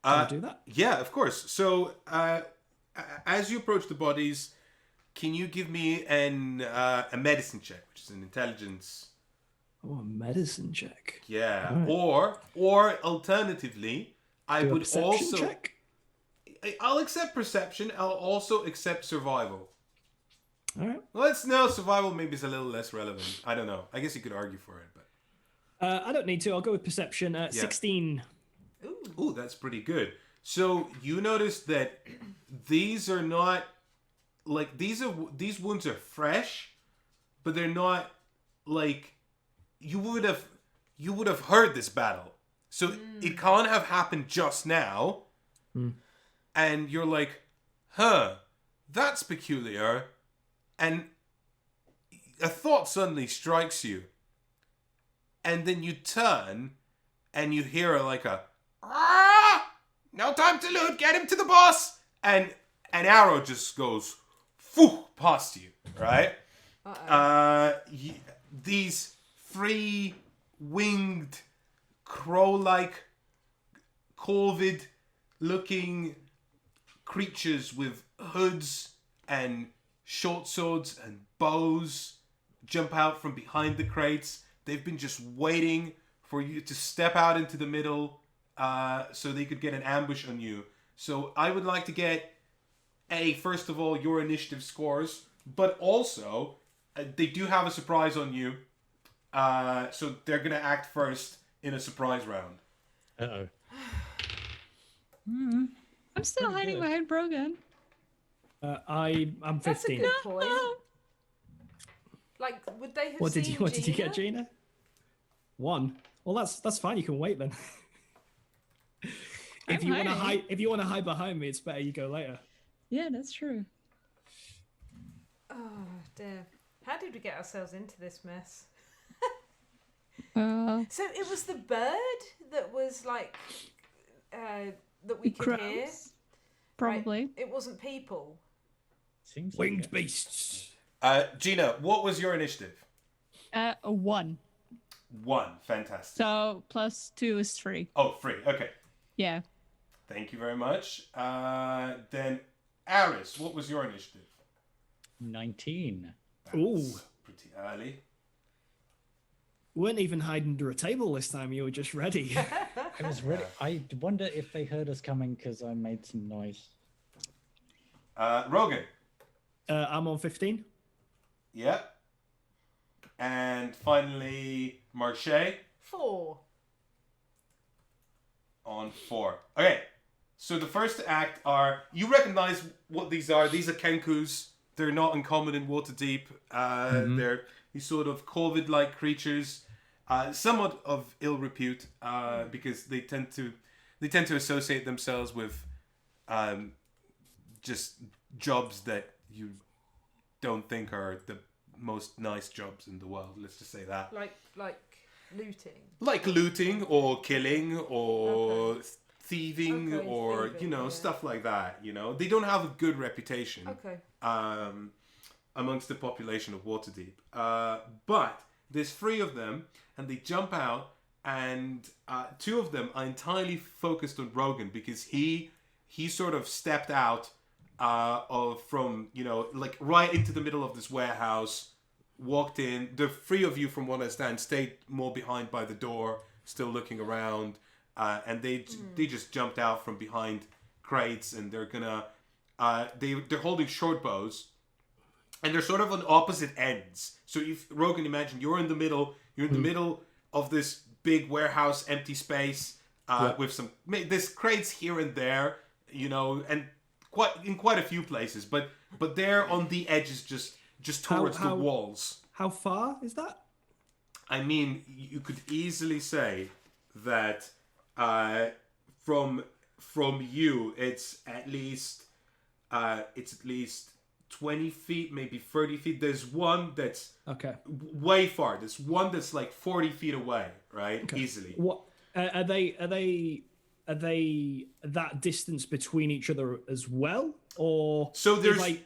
I do that? Yeah, of course. So, as you approach the bodies, can you give me a medicine check, which is an intelligence? Oh, a medicine check. Yeah. Right. Or alternatively, I Do a would perception also check? I'll accept perception. I'll also accept survival. All right. No, survival maybe is a little less relevant. I don't know. I guess you could argue for it, but I don't need to. I'll go with perception. 16. ooh, that's pretty good. So you notice that these are not like these wounds are fresh, but they're not like you would have heard this battle. So it can't have happened just now. And you're like, that's peculiar. And a thought suddenly strikes you. And then you turn and you hear no time to loot, get him to the boss. And an arrow just goes past you, right? These three winged, crow-like, corvid looking creatures with hoods and short swords and bows jump out from behind the crates. They've been just waiting for you to step out into the middle so they could get an ambush on you. So I would like to get first of all, your initiative scores, but also they do have a surprise on you. So they're going to act first in a surprise round. Uh-oh. I'm still hiding behind Brogan. I'm 15. That's a good point. Like, would they have What seen did you get, Gina? 1. Well, that's fine. You can wait then. If you want to hide behind me, it's better you go later. Yeah, that's true. Oh dear! How did we get ourselves into this mess? So it was the bird that was like that we could hear? Crows? Probably. Right, it wasn't people. Seems like Winged it. beasts. Gina, what was your initiative? 1. 1. Fantastic. So +2 is 3. Oh, 3. Okay. Yeah. Thank you very much. Then, Aris, what was your initiative? 19. That's Ooh. pretty early. Weren't even hiding under a table this time. You were just ready. I was ready. I wonder if they heard us coming because I made some noise. Rogan. I'm on 15. Yep. And finally, Marche 4. on 4. Okay. So the first act are, you recognize what these are. These are kenkus. They're not uncommon in Waterdeep. They're these sort of COVID-like creatures, somewhat of ill repute, because they tend to associate themselves with just jobs that you don't think are the most nice jobs in the world. Let's just say that. Like looting. Like looting or killing or thieving Okay, or thieving, yeah. stuff like that. They don't have a good reputation Okay. amongst the population of Waterdeep. But there's 3 of them, and they jump out, and 2 of them are entirely focused on Rogan because he sort of stepped out from like right into the middle of this warehouse, walked in. The 3 of you, from what I understand, stayed more behind by the door, still looking around, and they just jumped out from behind crates, and they're gonna they're holding short bows, and they're sort of on opposite ends. So if Rogan, imagine you're in the middle of this big warehouse, empty space, with there's crates here and there, and quite a few places, but they're on the edges, just towards the walls. How far is that? I mean, you could easily say that from you, it's at least 20 feet, maybe 30 feet. There's one that's way far. There's one that's like 40 feet away, right? Okay. Easily. What are they that distance between each other as well, or so there's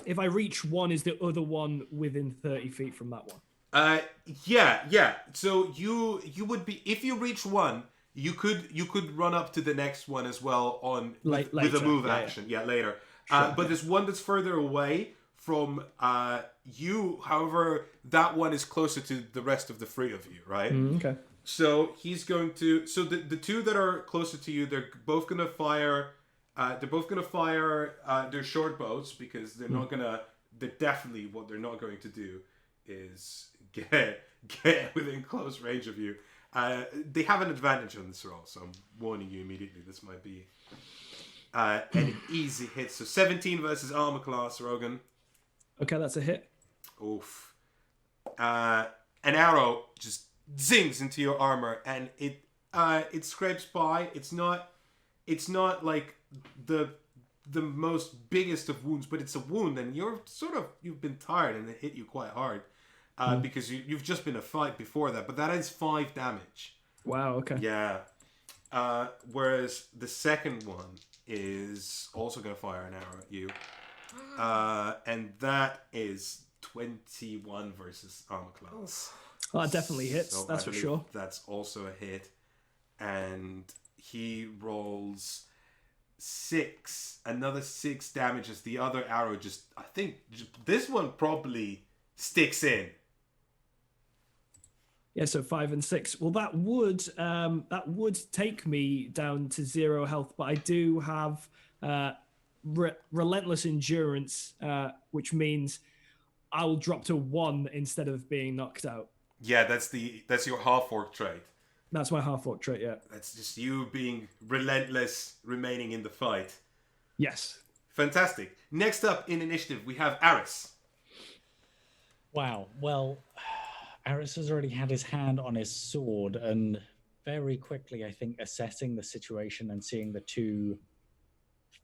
if I reach one, is the other one within 30 feet from that one? Yeah. So you would be, if you reach one, you could run up to the next one as well on with a move action. Yeah, later. Sure, but there's one that's further away from you. However, that one is closer to the rest of the 3 of you, right? Okay. So he's going to. So the 2 that are closer to you, they're both gonna fire. Their short bows, because they're not gonna. They're definitely, what they're not going to do is get within close range of you. They have an advantage on this roll, so I'm warning you immediately. This might be an easy hit. So 17 versus armor class, Rogan. Okay, that's a hit. Oof. An arrow just zings into your armor, and it scrapes by. It's not like the most biggest of wounds, but it's a wound, and you've been tired, and it hit you quite hard. Because you've just been a fight before that, but that is 5 damage. Wow, okay. Yeah. Whereas the second one is also going to fire an arrow at you. And that is 21 versus armor class. Well, that definitely hits, So that's for sure. That's also a hit. And he rolls 6. Another 6 damage as the other arrow this one probably sticks in. Yeah, so 5 and 6. Well, that would take me down to 0 health, but I do have relentless endurance, which means I'll drop to 1 instead of being knocked out. Yeah, that's your half-orc trait. That's my half-orc trait, yeah. That's just you being relentless, remaining in the fight. Yes. Fantastic. Next up in initiative, we have Aris. Wow. Well, Aris has already had his hand on his sword, and very quickly, I think, assessing the situation and seeing the 2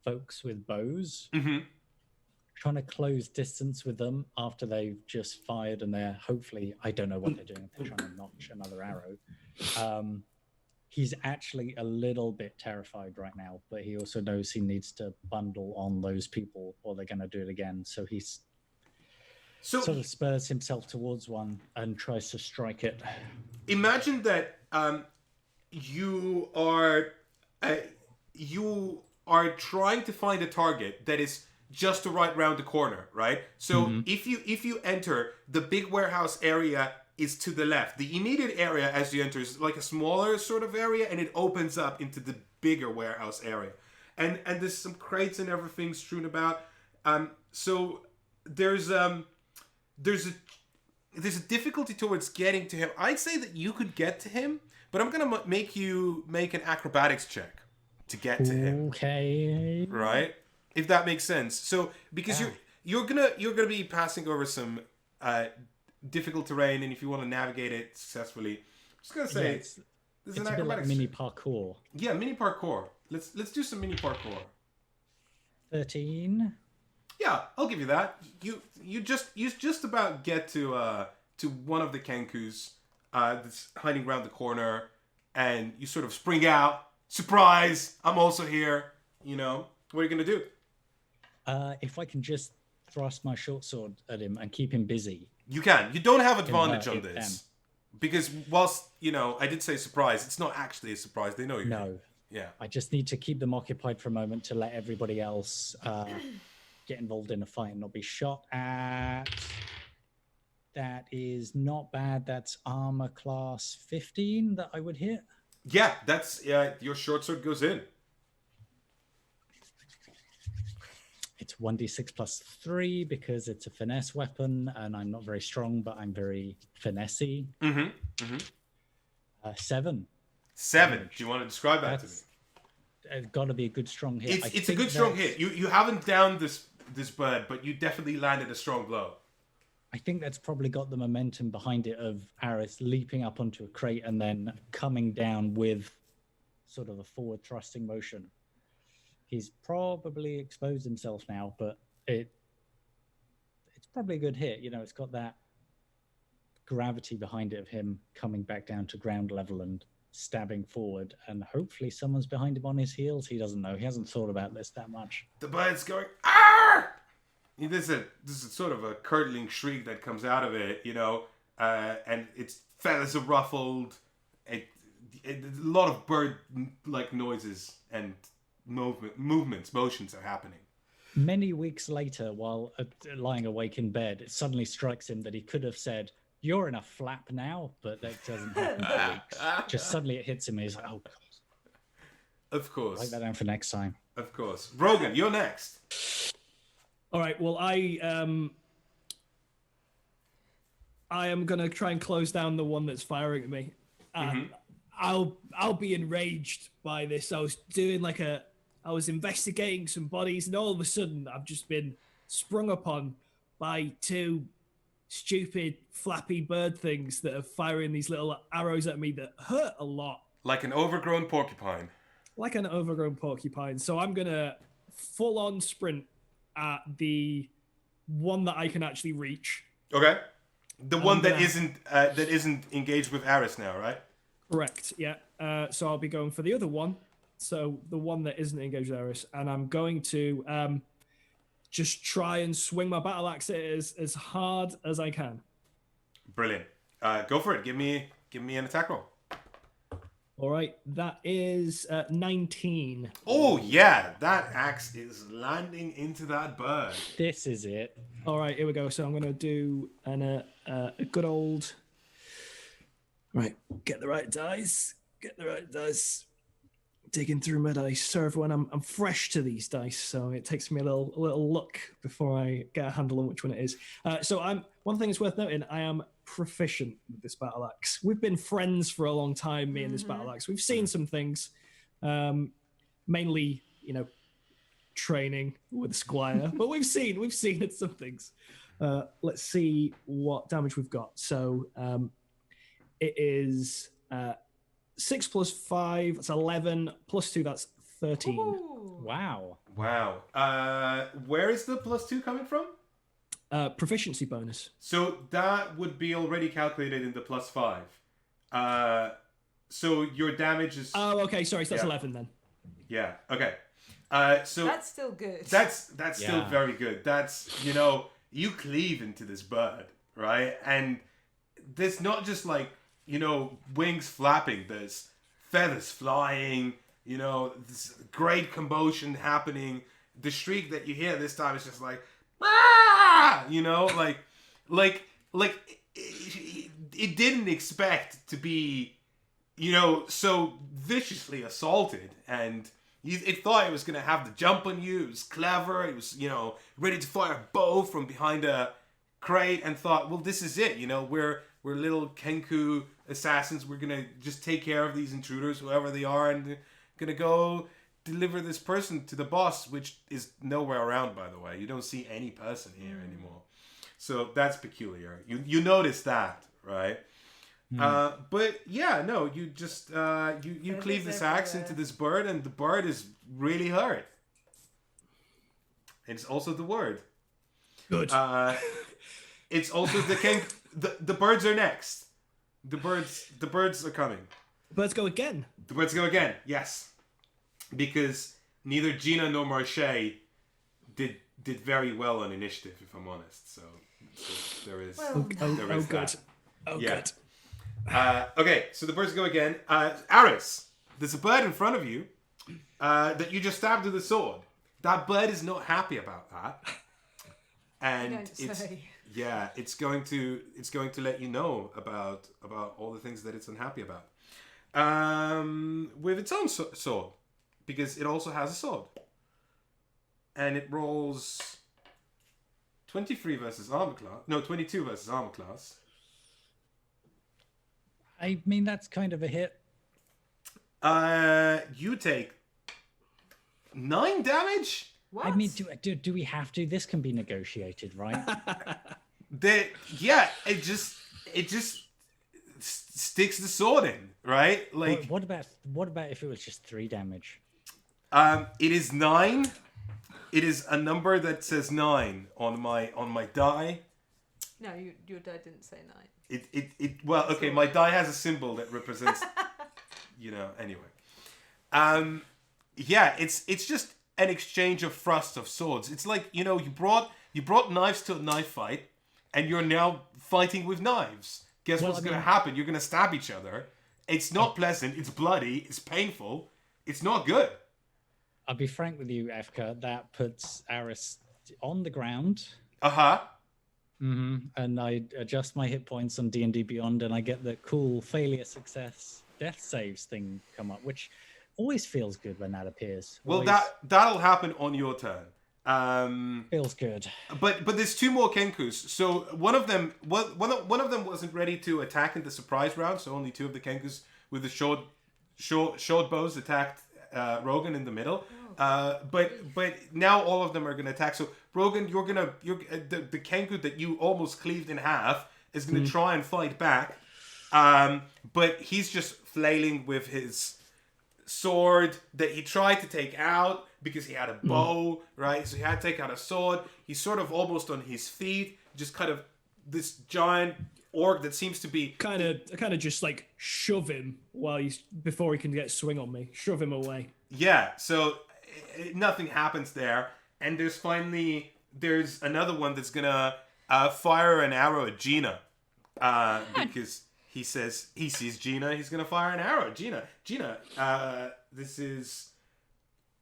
folks with bows, trying to close distance with them after they've just fired, and they're hopefully, I don't know what they're doing, if they're trying to notch another arrow. he's actually a little bit terrified right now, but he also knows he needs to bundle on those people or they're going to do it again. So he's sort of spurs himself towards one and tries to strike it. Imagine that you are trying to find a target that is just right round the corner, right? So if you enter, the big warehouse area is to the left. The immediate area as you enter is like a smaller sort of area, and it opens up into the bigger warehouse area. And there's some crates and everything strewn about. So there's a difficulty towards getting to him. I'd say that you could get to him, but I'm gonna make you make an acrobatics check to get to him. Okay. Right? If that makes sense. So because you're gonna be passing over some difficult terrain, and if you want to navigate it successfully, I'm just gonna say it's a bit like mini parkour. Yeah, mini parkour. Let's do some mini parkour. 13. Yeah, I'll give you that. You just about get to one of the Kenkus that's hiding around the corner, and you sort of spring out. Surprise! I'm also here. You know, what are you gonna do? If I can just thrust my short sword at him and keep him busy. You can. You don't have advantage on this. Because whilst, I did say surprise, it's not actually a surprise. They know you're here. Yeah. I just need to keep them occupied for a moment to let everybody else get involved in a fight and not be shot at. That is not bad. That's armor class 15 that I would hit. Yeah, that's your short sword goes in. It's 1d6 plus 3 because it's a finesse weapon, and I'm not very strong, but I'm very finessey. 7. 7. Do you want to describe that to me? It's got to be a good strong hit. It's a good strong hit. You haven't downed this bird, but you definitely landed a strong blow. I think that's probably got the momentum behind it of Aris leaping up onto a crate and then coming down with sort of a forward thrusting motion. He's probably exposed himself now, but it's probably a good hit. It's got that gravity behind it of him coming back down to ground level and stabbing forward, and hopefully someone's behind him on his heels. He doesn't know. He hasn't thought about this that much. The bird's going, ah! There's a sort of a curdling shriek that comes out of it, and its feathers are ruffled. A lot of bird-like noises and motions are happening. Many weeks later, while lying awake in bed, it suddenly strikes him that he could have said, "You're in a flap now," but that doesn't happen for weeks. Just suddenly it hits him and he's like, "Oh, God." Of course. Write that down for next time. Of course. Rogan, you're next. All right. Well, I am gonna try and close down the one that's firing at me. I'll be enraged by this. I was investigating some bodies, and all of a sudden I've just been sprung upon by 2 stupid flappy bird things that are firing these little arrows at me that hurt a lot. Like an overgrown porcupine. So I'm gonna full on sprint at the one that I can actually reach. Okay. The one that isn't engaged with Aris now, right? Correct. Yeah. So I'll be going for the other one. So the one that isn't engaged with Aris, and I'm going to just try and swing my battle axe at it as hard as I can. Brilliant. Go for it. Give me an attack roll. All right, that is 19. Oh yeah, that axe is landing into that bird. This is it. All right, here we go. So I'm going to do a good old. Right, get the right dice. Digging through my dice. So everyone, I'm fresh to these dice, so it takes me a little look before I get a handle on which one it is. One thing is worth noting. I am proficient with this battle axe. We've been friends for a long time, me and this battle axe. We've seen some things, mainly training with Squire, but we've seen some things. Let's see what damage we've got. So it is 6 plus 5, that's 11, plus 2, that's 13. Ooh. Wow. Where is the plus 2 coming from? Proficiency bonus. So that would be already calculated in the plus 5. So your damage is. Oh, okay. Sorry, so that's Yeah. 11 then. Yeah. Okay. So That's still good. that's still Yeah. very good. That's you cleave into this bird, right? And there's not just like wings flapping. There's feathers flying. This great commotion happening. The shriek that you hear this time is just like, ah! Like it didn't expect to be, so viciously assaulted, and it thought it was gonna have the jump on you. It was clever. It was, ready to fire a bow from behind a crate, and thought, well, this is it. We're little Kenku assassins. We're gonna just take care of these intruders, whoever they are, and gonna go deliver this person to the boss, which is nowhere around, by the way. You don't see any person here anymore. So that's peculiar. You notice that, right? But yeah, no, you just you cleave this axe into this bird, and the bird is really hurt. It's also the word. Good. It's also the king. The birds are next. The birds are coming. Birds go again. The birds go again. Yes, because neither Gina nor Marche did very well on initiative, if I'm honest. So there is there is good. that. Oh, Yeah. good. Okay, so the birds go again. Aris, there's a bird in front of you that you just stabbed with a sword. That bird is not happy about that, and it's going to let you know about all the things that it's unhappy about. With its own sword, because it also has a sword, and it rolls 23 versus armor class. No, 22 versus armor class. I mean, that's kind of a hit. You take 9 damage. What? I mean, do we have to? This can be negotiated, right? It just sticks the sword in, right? Like, what about if it was just 3 damage? it is 9. It is a number that says 9 on my die. No, your die didn't say 9. Well, okay, my die has a symbol that represents, anyway. Yeah, it's just an exchange of thrusts of swords. It's like, you brought knives to a knife fight, and you're now fighting with knives. Guess what's going to happen? You're going to stab each other. It's not pleasant. It's bloody. It's painful. It's not good. I'll be frank with you, Efka. That puts Aris on the ground. Uh-huh. And I adjust my hit points on D&D Beyond, and I get the cool failure, success, death saves thing come up, which always feels good when that appears. Well, that'll happen on your turn. Feels good. But there's 2 more Kenkus. So one of them wasn't ready to attack in the surprise round. So only 2 of the Kenkus with the short bows attacked Rogan in the middle. But now all of them are going to attack. So Rogan, the Kenku that you almost cleaved in half is going to try and fight back. But he's just flailing with his sword that he tried to take out because he had a bow, right? So he had to take out a sword. He's sort of almost on his feet, just kind of this giant orc that seems to be kind of just like shove him before he can get swing on me. Shove him away. Yeah, so nothing happens there, and there's another one that's gonna fire an arrow at Gina because he says he sees Gina. He's gonna fire an arrow at Gina. Gina, this is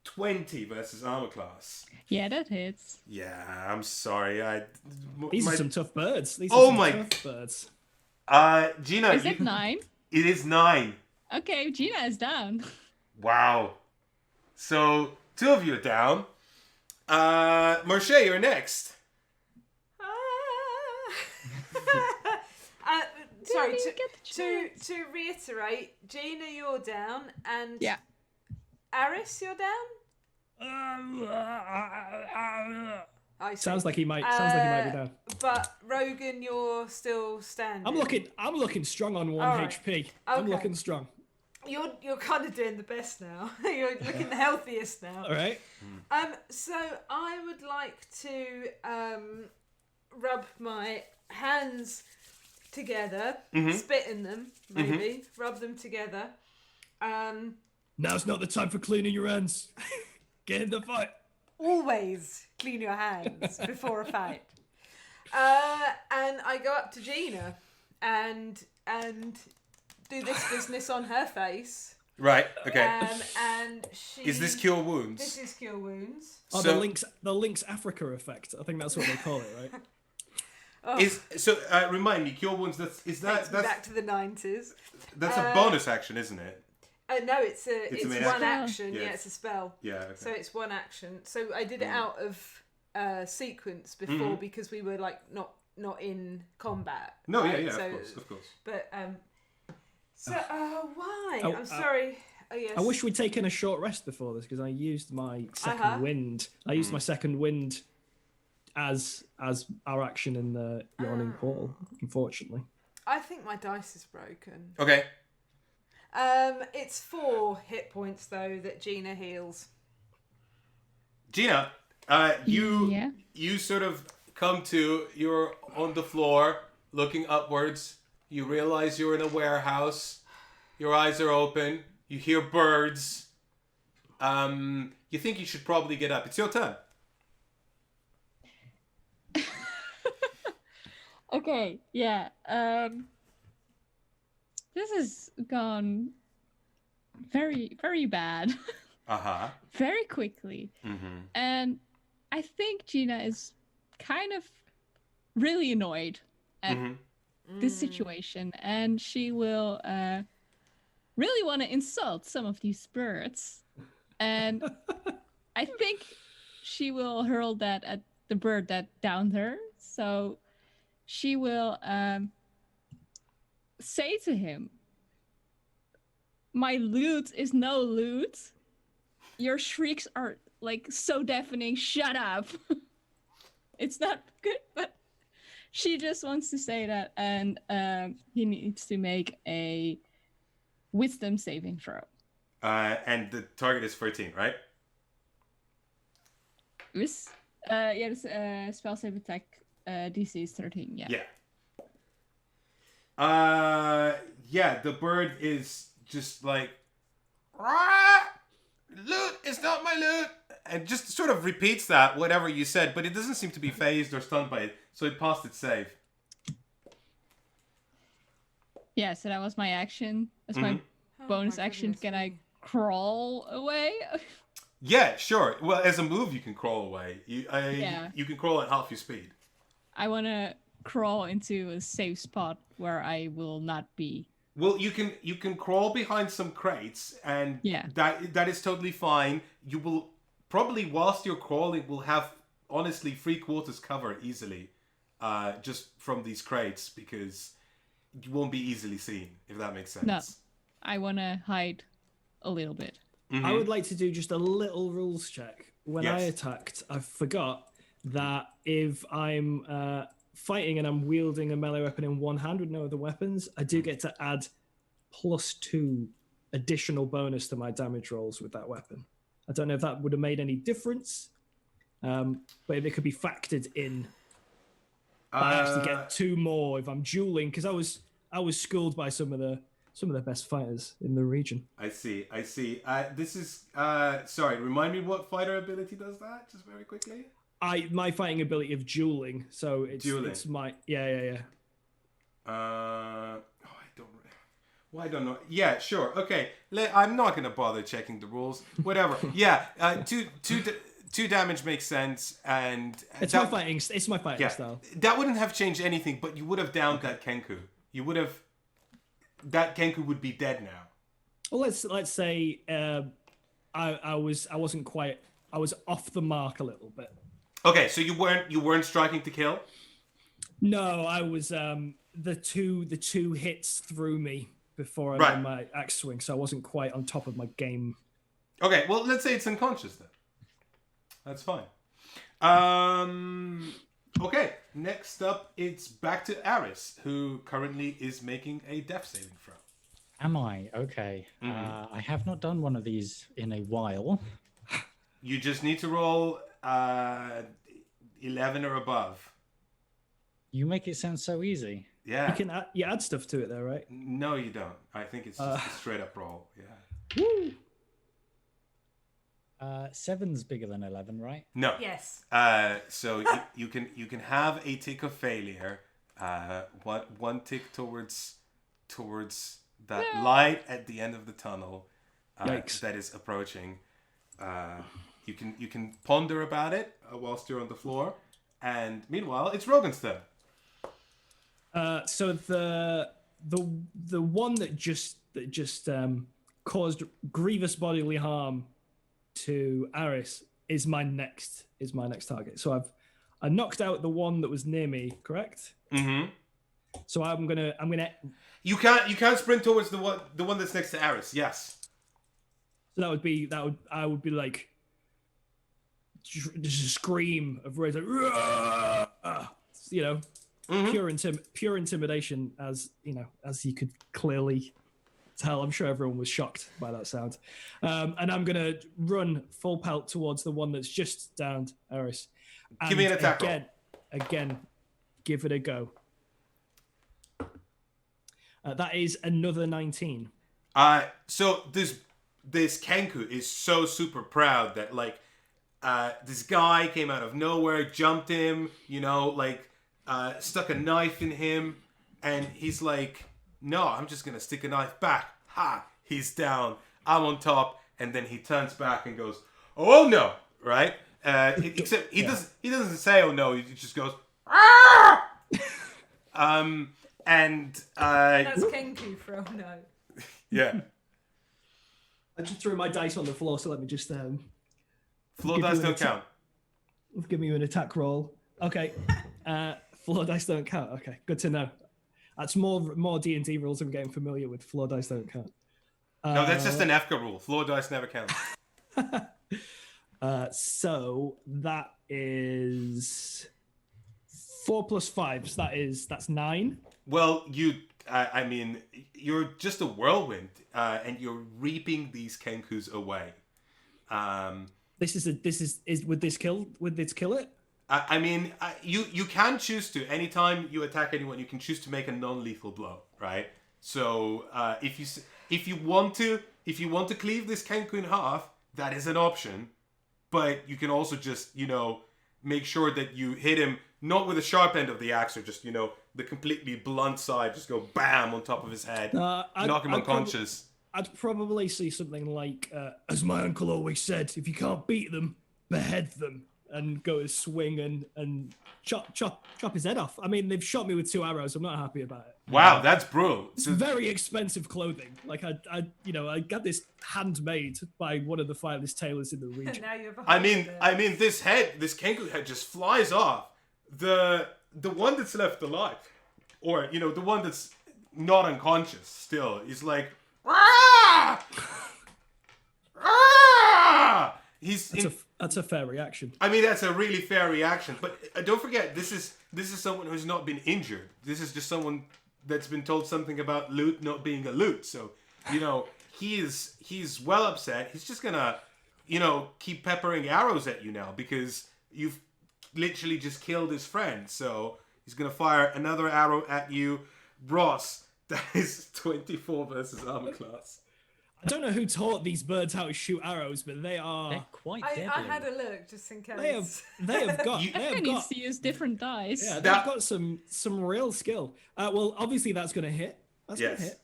20 versus armor class. Yeah, that hits. Yeah, I'm sorry. These are some tough birds. Tough birds. Gina, Is it 9? It is 9. Okay, Gina is down. Wow. So 2 of you are down. Marche, you're next. Sorry, to reiterate, Gina, you're down, and Yeah. Aris, you're down. I see. Sounds like he might be down. But Rogan, you're still standing. I'm looking strong on 1 All right. HP. I'm Okay. looking strong. You're kind of doing the best now. You're looking the healthiest now. All right. So I would like to rub my hands together, Mm-hmm. spit in them, maybe, rub them together. Now's not the time for cleaning your hands. Get in the fight. Always clean your hands before a fight. And I go up to Gina and do this business on her face. Right. Okay. And she. Is this cure wounds? This is cure wounds. Oh, So- the Lynx Africa effect. I think that's what they call it, right? Remind me, cure wounds. Takes me back to the 90s. That's a bonus action, isn't it? No, it's It's a main one action? action. Yeah. Yeah, it's a spell. Yeah. Okay. So it's one action. So I did it out of sequence before because we were like not in combat. No. right? Yeah. So, Of course. But why? Oh, I'm sorry. Oh yes. I wish we'd taken a short rest before this because I used my second wind. I used my second wind as our action in the yawning portal. Unfortunately, I think my dice is broken. Okay. It's 4 hit points though that Gina heals. Gina, you sort of come to. You're on the floor, looking upwards. You realize you're in a warehouse. Your eyes are open. You hear birds. You think you should probably get up. It's your turn. Okay, yeah. This has gone very, very bad. Uh-huh. Very quickly. Mm-hmm. And I think Gina is kind of really annoyed at this situation. And she will really want to insult some of these birds. And I think she will hurl that at the bird that downed her. So she will say to him, "My loot is no loot. Your shrieks are like so deafening. Shut up." It's not good, but she just wants to say that, and he needs to make a wisdom saving throw. And the target is 13, right? This, spell save attack DC is 13. Yeah. Yeah. The bird is just like, "Rah! Loot is not my loot," and just sort of repeats that whatever you said, but it doesn't seem to be phased or stunned by it, so it passed its save. Yeah. So that was my action. That's my bonus my action. goodness Can I me. crawl away? Yeah, sure. Well, as a move, you can crawl away. You can crawl at half your speed. I want to crawl into a safe spot where I will not be. Well, you can crawl behind some crates, and that is totally fine. You will probably, whilst you're crawling, will have honestly 3/4 cover easily, just from these crates, because you won't be easily seen, if that makes sense. No, I want to hide a little bit. I would like to do just a little rules check. When I Yes. attacked, I forgot that if I'm fighting and I'm wielding a melee weapon in one hand with no other weapons, I do get to add +2 additional bonus to my damage rolls with that weapon. I don't know if that would have made any difference, but if it could be factored in, I actually get 2 more if I'm dueling, because I was schooled by some of the best fighters in the region. I see. This is sorry. Remind me what fighter ability does that, just very quickly. My fighting ability of dueling, so it's Dueling. it's my yeah. I don't know. Yeah, sure. Okay. I'm not gonna bother checking the rules. Whatever. Yeah. Two damage makes sense, and It's my fighting style. That wouldn't have changed anything, but you would have downed that Kenku. You would have. That Kenku would be dead now. Well, let's say I was off the mark a little bit. Okay, so you weren't striking to kill. No, I was the two hits threw me before I did my axe swing, so I wasn't quite on top of my game. Okay, well, let's say it's unconscious then. That's fine. Okay, next up, it's back to Aris, who currently is making a death saving throw. Am I? Okay. I have not done one of these in a while. You just need to roll 11 or above. You make it sound so easy. Yeah. You add stuff to it there, right? No, you don't. I think it's just a straight up roll. Yeah. Woo! 7's bigger than 11, right? No. Yes. So you can have a tick of failure. One tick towards that light at the end of the tunnel that is approaching. You can ponder about it whilst you're on the floor, and meanwhile it's Rogan's turn. So the one that just caused grievous bodily harm to Aris is my next target. So I knocked out the one that was near me, correct? Mm-hmm. So I'm gonna. You can't sprint towards the one that's next to Aris. Yes. So I would be like, just a scream of rage, like, you know, pure intimidation, as you know, as you could clearly tell. I'm sure everyone was shocked by that sound. And I'm gonna run full pelt towards the one that's just downed Aris. Give me an attack roll. Again, give it a go. That is another 19. So this Kenku is so super proud that like this guy came out of nowhere, jumped him, you know, like stuck a knife in him, and he's like, no, I'm just gonna stick a knife back. Ha! He's down. I'm on top, and then he turns back and goes, oh no! Right? Except he doesn't say oh no. He just goes ah! And That's Kenku for oh no. Yeah. I just threw my dice on the floor, so let me just floor dice don't count. Give me an attack roll. Okay. Floor dice don't count. Okay, good to know. That's more D&D rules I'm getting familiar with. Floor dice don't count. No, that's just an EFCA rule. Floor dice never count. So that is 4 plus 5. So that's 9. Well, I mean, you're just a whirlwind, and you're reaping these Kenkus away. Would this kill it? I mean, you can choose to. Anytime you attack anyone, you can choose to make a non-lethal blow, right? So if you want to cleave this Kenku in half, that is an option. But you can also just, you know, make sure that you hit him not with the sharp end of the axe, or just, you know, the completely blunt side, just go bam on top of his head, knock him unconscious. I'd probably see something like, as my uncle always said, if you can't beat them, behead them, and go his swing and chop his head off. I mean, they've shot me with 2 arrows. I'm not happy about it. Wow, that's brutal. It's very expensive clothing. Like I got this handmade by one of the finest tailors in the region. Now you have a I mean, this Kenku head just flies off. The one that's left alive, or you know, the one that's not unconscious still, is like, ah! Ah! That's a fair reaction. I mean, that's a really fair reaction. But don't forget, this is someone who's not been injured. This is just someone that's been told something about loot not being a loot. So, you know, he's well upset. He's just gonna, you know, keep peppering arrows at you now because you've literally just killed his friend. So he's gonna fire another arrow at you, Ross. That is 24 versus armor class. I don't know who taught these birds how to shoot arrows, but they're quite I deadly. had a look just in case. They have got. Everyone needs to use different dice. Yeah, they've got some real skill. Well, obviously that's going to hit. Gonna hit.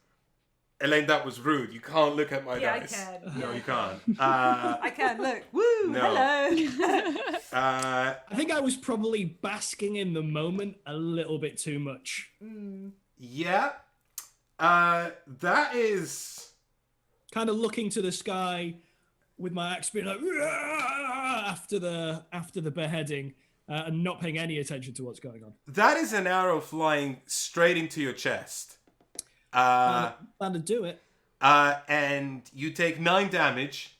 Elaine, that was rude. You can't look at my Yeah, dice. I can. No, Yeah. you can't. I can look. Woo! No. Hello. I think I was probably basking in the moment a little bit too much. Yeah. That is kind of looking to the sky with my axe being like after the beheading and not paying any attention to what's going on. That is an arrow flying straight into your chest. That'd do it. And you take 9 damage.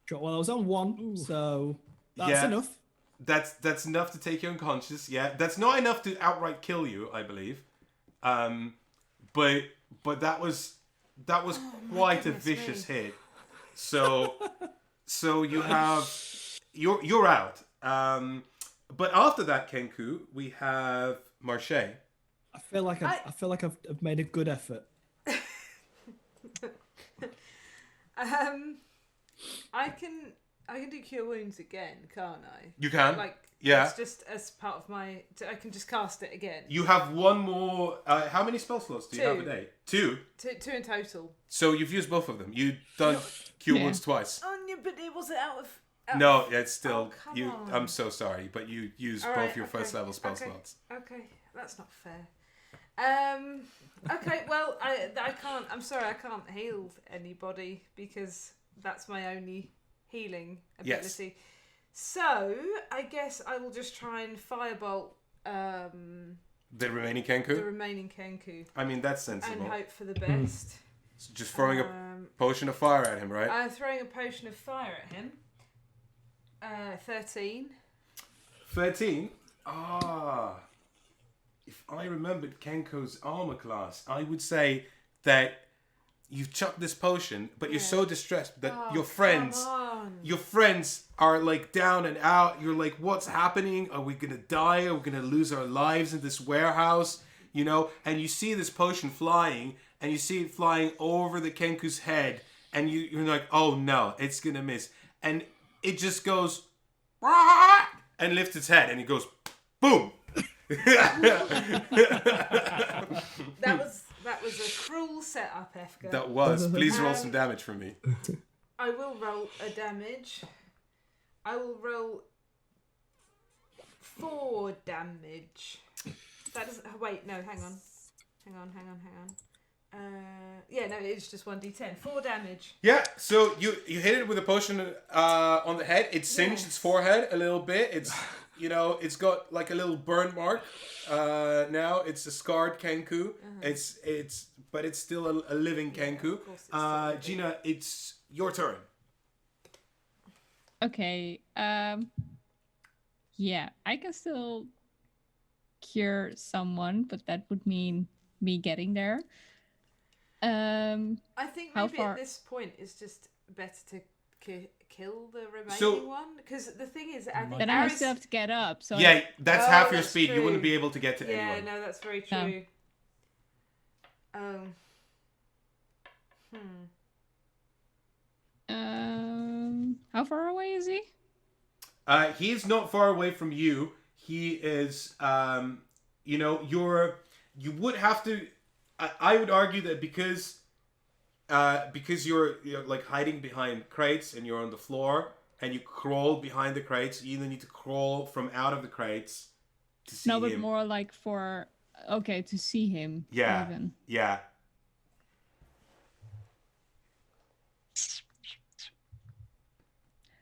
Sure, well, I was on 1, so that's enough. That's enough to take you unconscious. Yeah, that's not enough to outright kill you, I believe. But that was quite a vicious hit. So you have you're out. But after that, Kenku, we have Marche. I feel like I've made a good effort. I can do cure wounds again, can't I? You can. Like, yeah. It's just as part of my. I can just cast it again. You have one more. How many spell slots do you have a day? Two. Two in total. So you've used both of them. You've done cure wounds twice. Oh, yeah, but it wasn't out of. No, it's still come you. on. I'm so sorry, but you used All both right, your okay, first level spell okay, slots. Okay, that's not fair. Okay, well, I can't. I'm sorry, I can't heal anybody because that's my only healing ability. Yes. So I guess I will just try and firebolt The remaining the Kenku. remaining Kenku I mean, that's sensible. and hope for the best. So just throwing a potion of fire at him, right? I'm throwing a potion of fire at him. 13. 13. Ah. If I remembered Kenko's armor class, I would say that you've chucked this potion, but you're so distressed that your friends are like down and out. You're like, what's happening? Are we gonna die? Are we gonna lose our lives in this warehouse? You know, and you see this potion flying, and you see it flying over the Kenku's head, and you're like, oh no, it's gonna miss. And it just goes, and lifts its head, and it goes, boom. That was a cruel setup, Efka. That was. Please roll some damage for me. I will roll a damage. I will roll 4 damage. That doesn't. Wait, no, hang on. Yeah, no, it's just 1d10. 4 damage. Yeah, so you hit it with a potion on the head. It singed its forehead a little bit. It's it's got like a little burn mark. Now it's a scarred Kenku. But it's still a living Kenku. Gina, it's your turn. Okay. Yeah, I can still cure someone, but that would mean me getting there. I think how maybe far... at this point it's just better to kill the remaining one, because the thing is, I think then I still have to get up. So yeah, that's half your speed. True. You wouldn't be able to get to anyone. Yeah, no, that's very true. How far away is he? He's not far away from you. He is, you would have to. I would argue that because you're like hiding behind crates and you're on the floor and you crawl behind the crates, you either need to crawl from out of the crates to see him. No, but more like to see him. Yeah. Even. Yeah.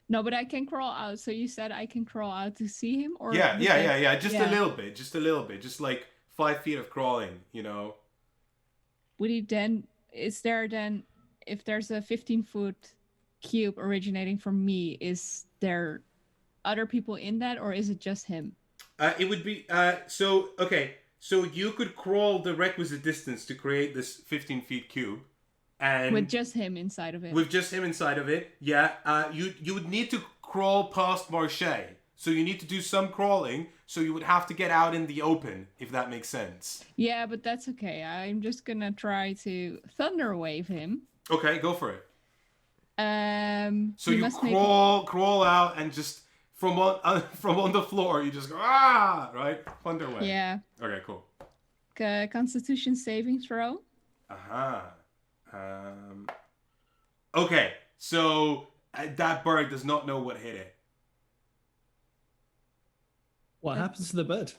No, but I can crawl out. So you said I can crawl out to see him, or Yeah. Just a little bit. Just like 5 feet of crawling. Would he then? Is there then? If there's a 15-foot cube originating from me, is there other people in that, or is it just him? It would be so you could crawl the requisite distance to create this 15 feet cube. And with just him inside of it. With just him inside of it, yeah. You would need to crawl past Marche. So you need to do some crawling. So you would have to get out in the open, if that makes sense. Yeah, but that's okay. I'm just gonna try to thunder wave him. Okay, go for it. So you crawl out and just from on the floor, you just go right, thunder wave. Yeah. Okay, cool. Constitution saving throw. Okay, so that bird does not know what hit it. What happens to the bird?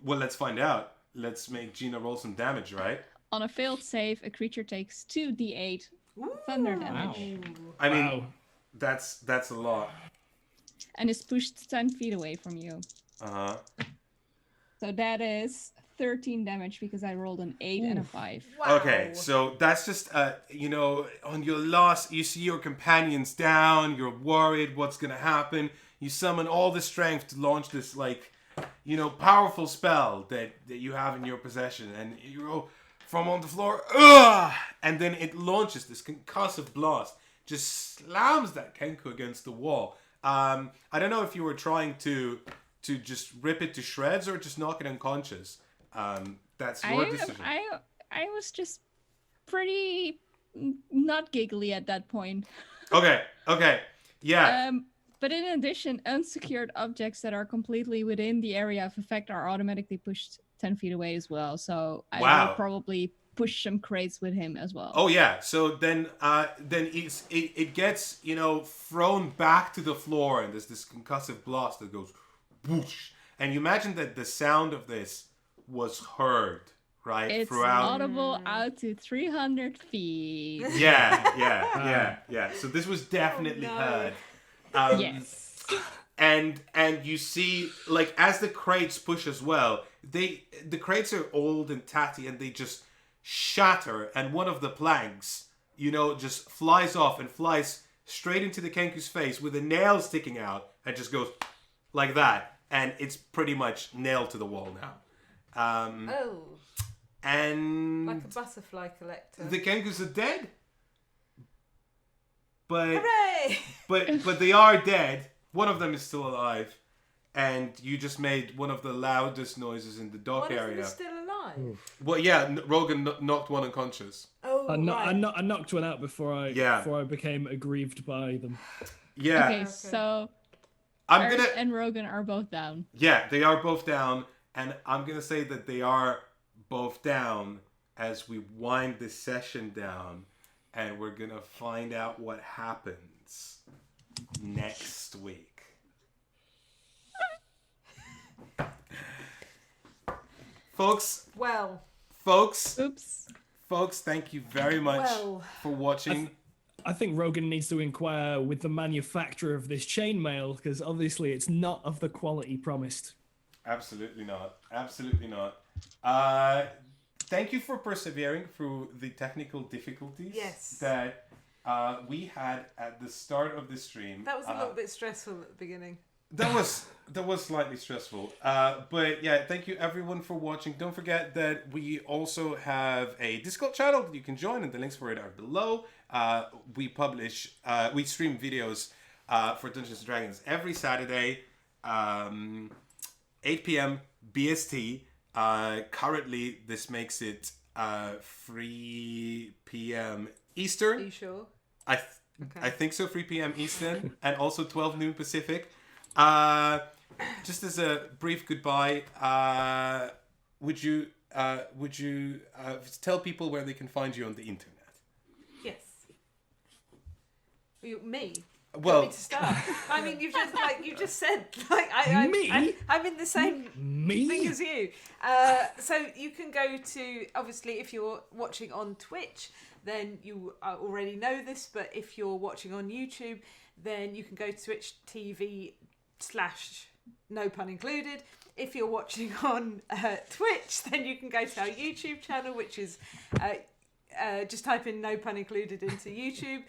Well, let's find out. Let's make Gina roll some damage, right? On a failed save, a creature takes 2d8 thunder damage. Wow. I mean, that's a lot. And is pushed 10 feet away from you. Uh-huh. So that is 13 damage because I rolled an 8 and a 5. Wow. Okay, so that's just, on your loss, you see your companions down, you're worried what's going to happen. You summon all the strength to launch this, powerful spell that you have in your possession. And you go from on the floor, and then it launches this concussive blast. Just slams that Kenku against the wall. I don't know if you were trying to just rip it to shreds or just knock it unconscious. That's your decision. I was just pretty not giggly at that point. Okay. Yeah. But in addition, unsecured objects that are completely within the area of effect are automatically pushed 10 feet away as well. So I will probably push some crates with him as well. Oh yeah. So then it gets, thrown back to the floor, and there's this concussive blast that goes whoosh. And you imagine that the sound of this was heard, right? It's audible out to 300 feet. Yeah. So this was definitely heard. Yes. And you see, like, as the crates push as well, the crates are old and tatty, and they just shatter, and one of the planks, just flies off and flies straight into the Kenku's face with a nail sticking out, and just goes like that, and it's pretty much nailed to the wall now. And like a butterfly collector. the Kenkus are dead, but Hooray! but they are dead. One of them is still alive, and you just made one of the loudest noises in the dock area. One of them is still alive. Well, yeah, Rogan knocked one unconscious. Oh, I right. knocked one out before I became aggrieved by them. Yeah. Okay, so I'm Earth gonna and Rogan are both down. Yeah, they are both down, and I'm gonna say that they are both down as we wind this session down, and we're gonna find out what happens next week. Folks, thank you very much for watching. I think Rogan needs to inquire with the manufacturer of this chainmail, because obviously it's not of the quality promised. Absolutely not. Thank you for persevering through the technical difficulties that we had at the start of the stream. That was a little bit stressful at the beginning. That was slightly stressful. But yeah, thank you everyone for watching. Don't forget that we also have a Discord channel that you can join, and the links for it are below. We stream videos for Dungeons & Dragons every Saturday, 8 p.m. BST. Currently, this makes it 3 p.m. Eastern. Are you sure? I think so, 3 p.m. Eastern, and also 12 noon Pacific. Just as a brief goodbye, would you tell people where they can find you on the internet? Yes. Me? Well, me to start. I mean, you just said I'm in the same thing as you. So you can go to, obviously, if you're watching on Twitch, then you already know this. But if you're watching on YouTube, then you can go to Twitch TV / no pun included. If you're watching on Twitch, then you can go to our YouTube channel, which is just type in no pun included into YouTube.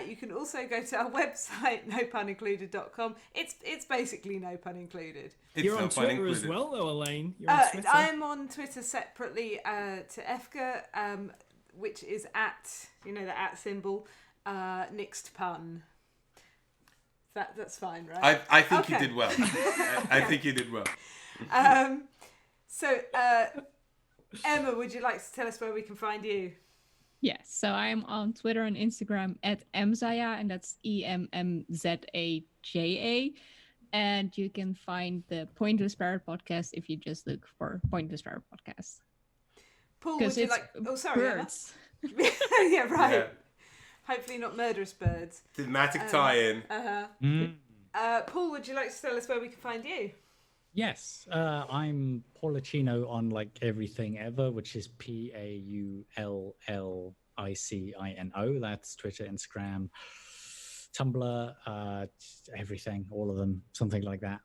You can also go to our website, nopunincluded.com. It's basically no pun incled. You're on Twitter as well, though, Elaine. You're on Twitter. I'm on Twitter separately to Efka, which is at, the at symbol, next pun. That's fine, right? I think you did well. I think you did well. So, Emma, would you like to tell us where we can find you? Yes, so I'm on Twitter and Instagram at Emzaya, and that's EMMZAJA. And you can find the Pointless Parrot podcast if you just look for Pointless Parrot podcast. Paul, would you like... Oh, sorry, birds. Yeah, right. Yeah. Hopefully not murderous birds. Thematic tie-in. Paul, would you like to tell us where we can find you? Yes, I'm Paulicino on everything ever, which is PAULLICINO. That's Twitter, Instagram, Tumblr, everything, all of them, something like that.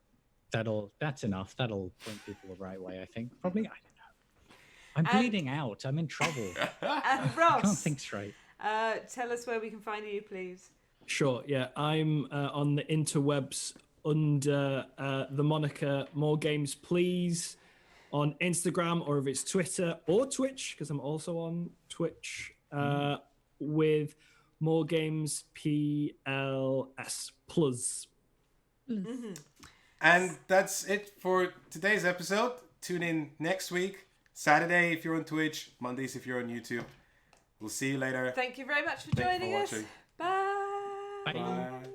That's enough. That'll point people the right way, I think. Probably, I don't know. I'm bleeding out. I'm in trouble. And Ross, I can't think straight. Tell us where we can find you, please. Sure, yeah. I'm on the interwebs under the moniker More Games Please on Instagram, or if it's Twitter or Twitch, because I'm also on Twitch with More Games PLS Plus. And that's it for today's episode. Tune in next week, Saturday if you're on Twitch, Mondays if you're on YouTube. We'll see you later. Thank you very much for Thank you joining for us. watching. Bye. Bye. Bye.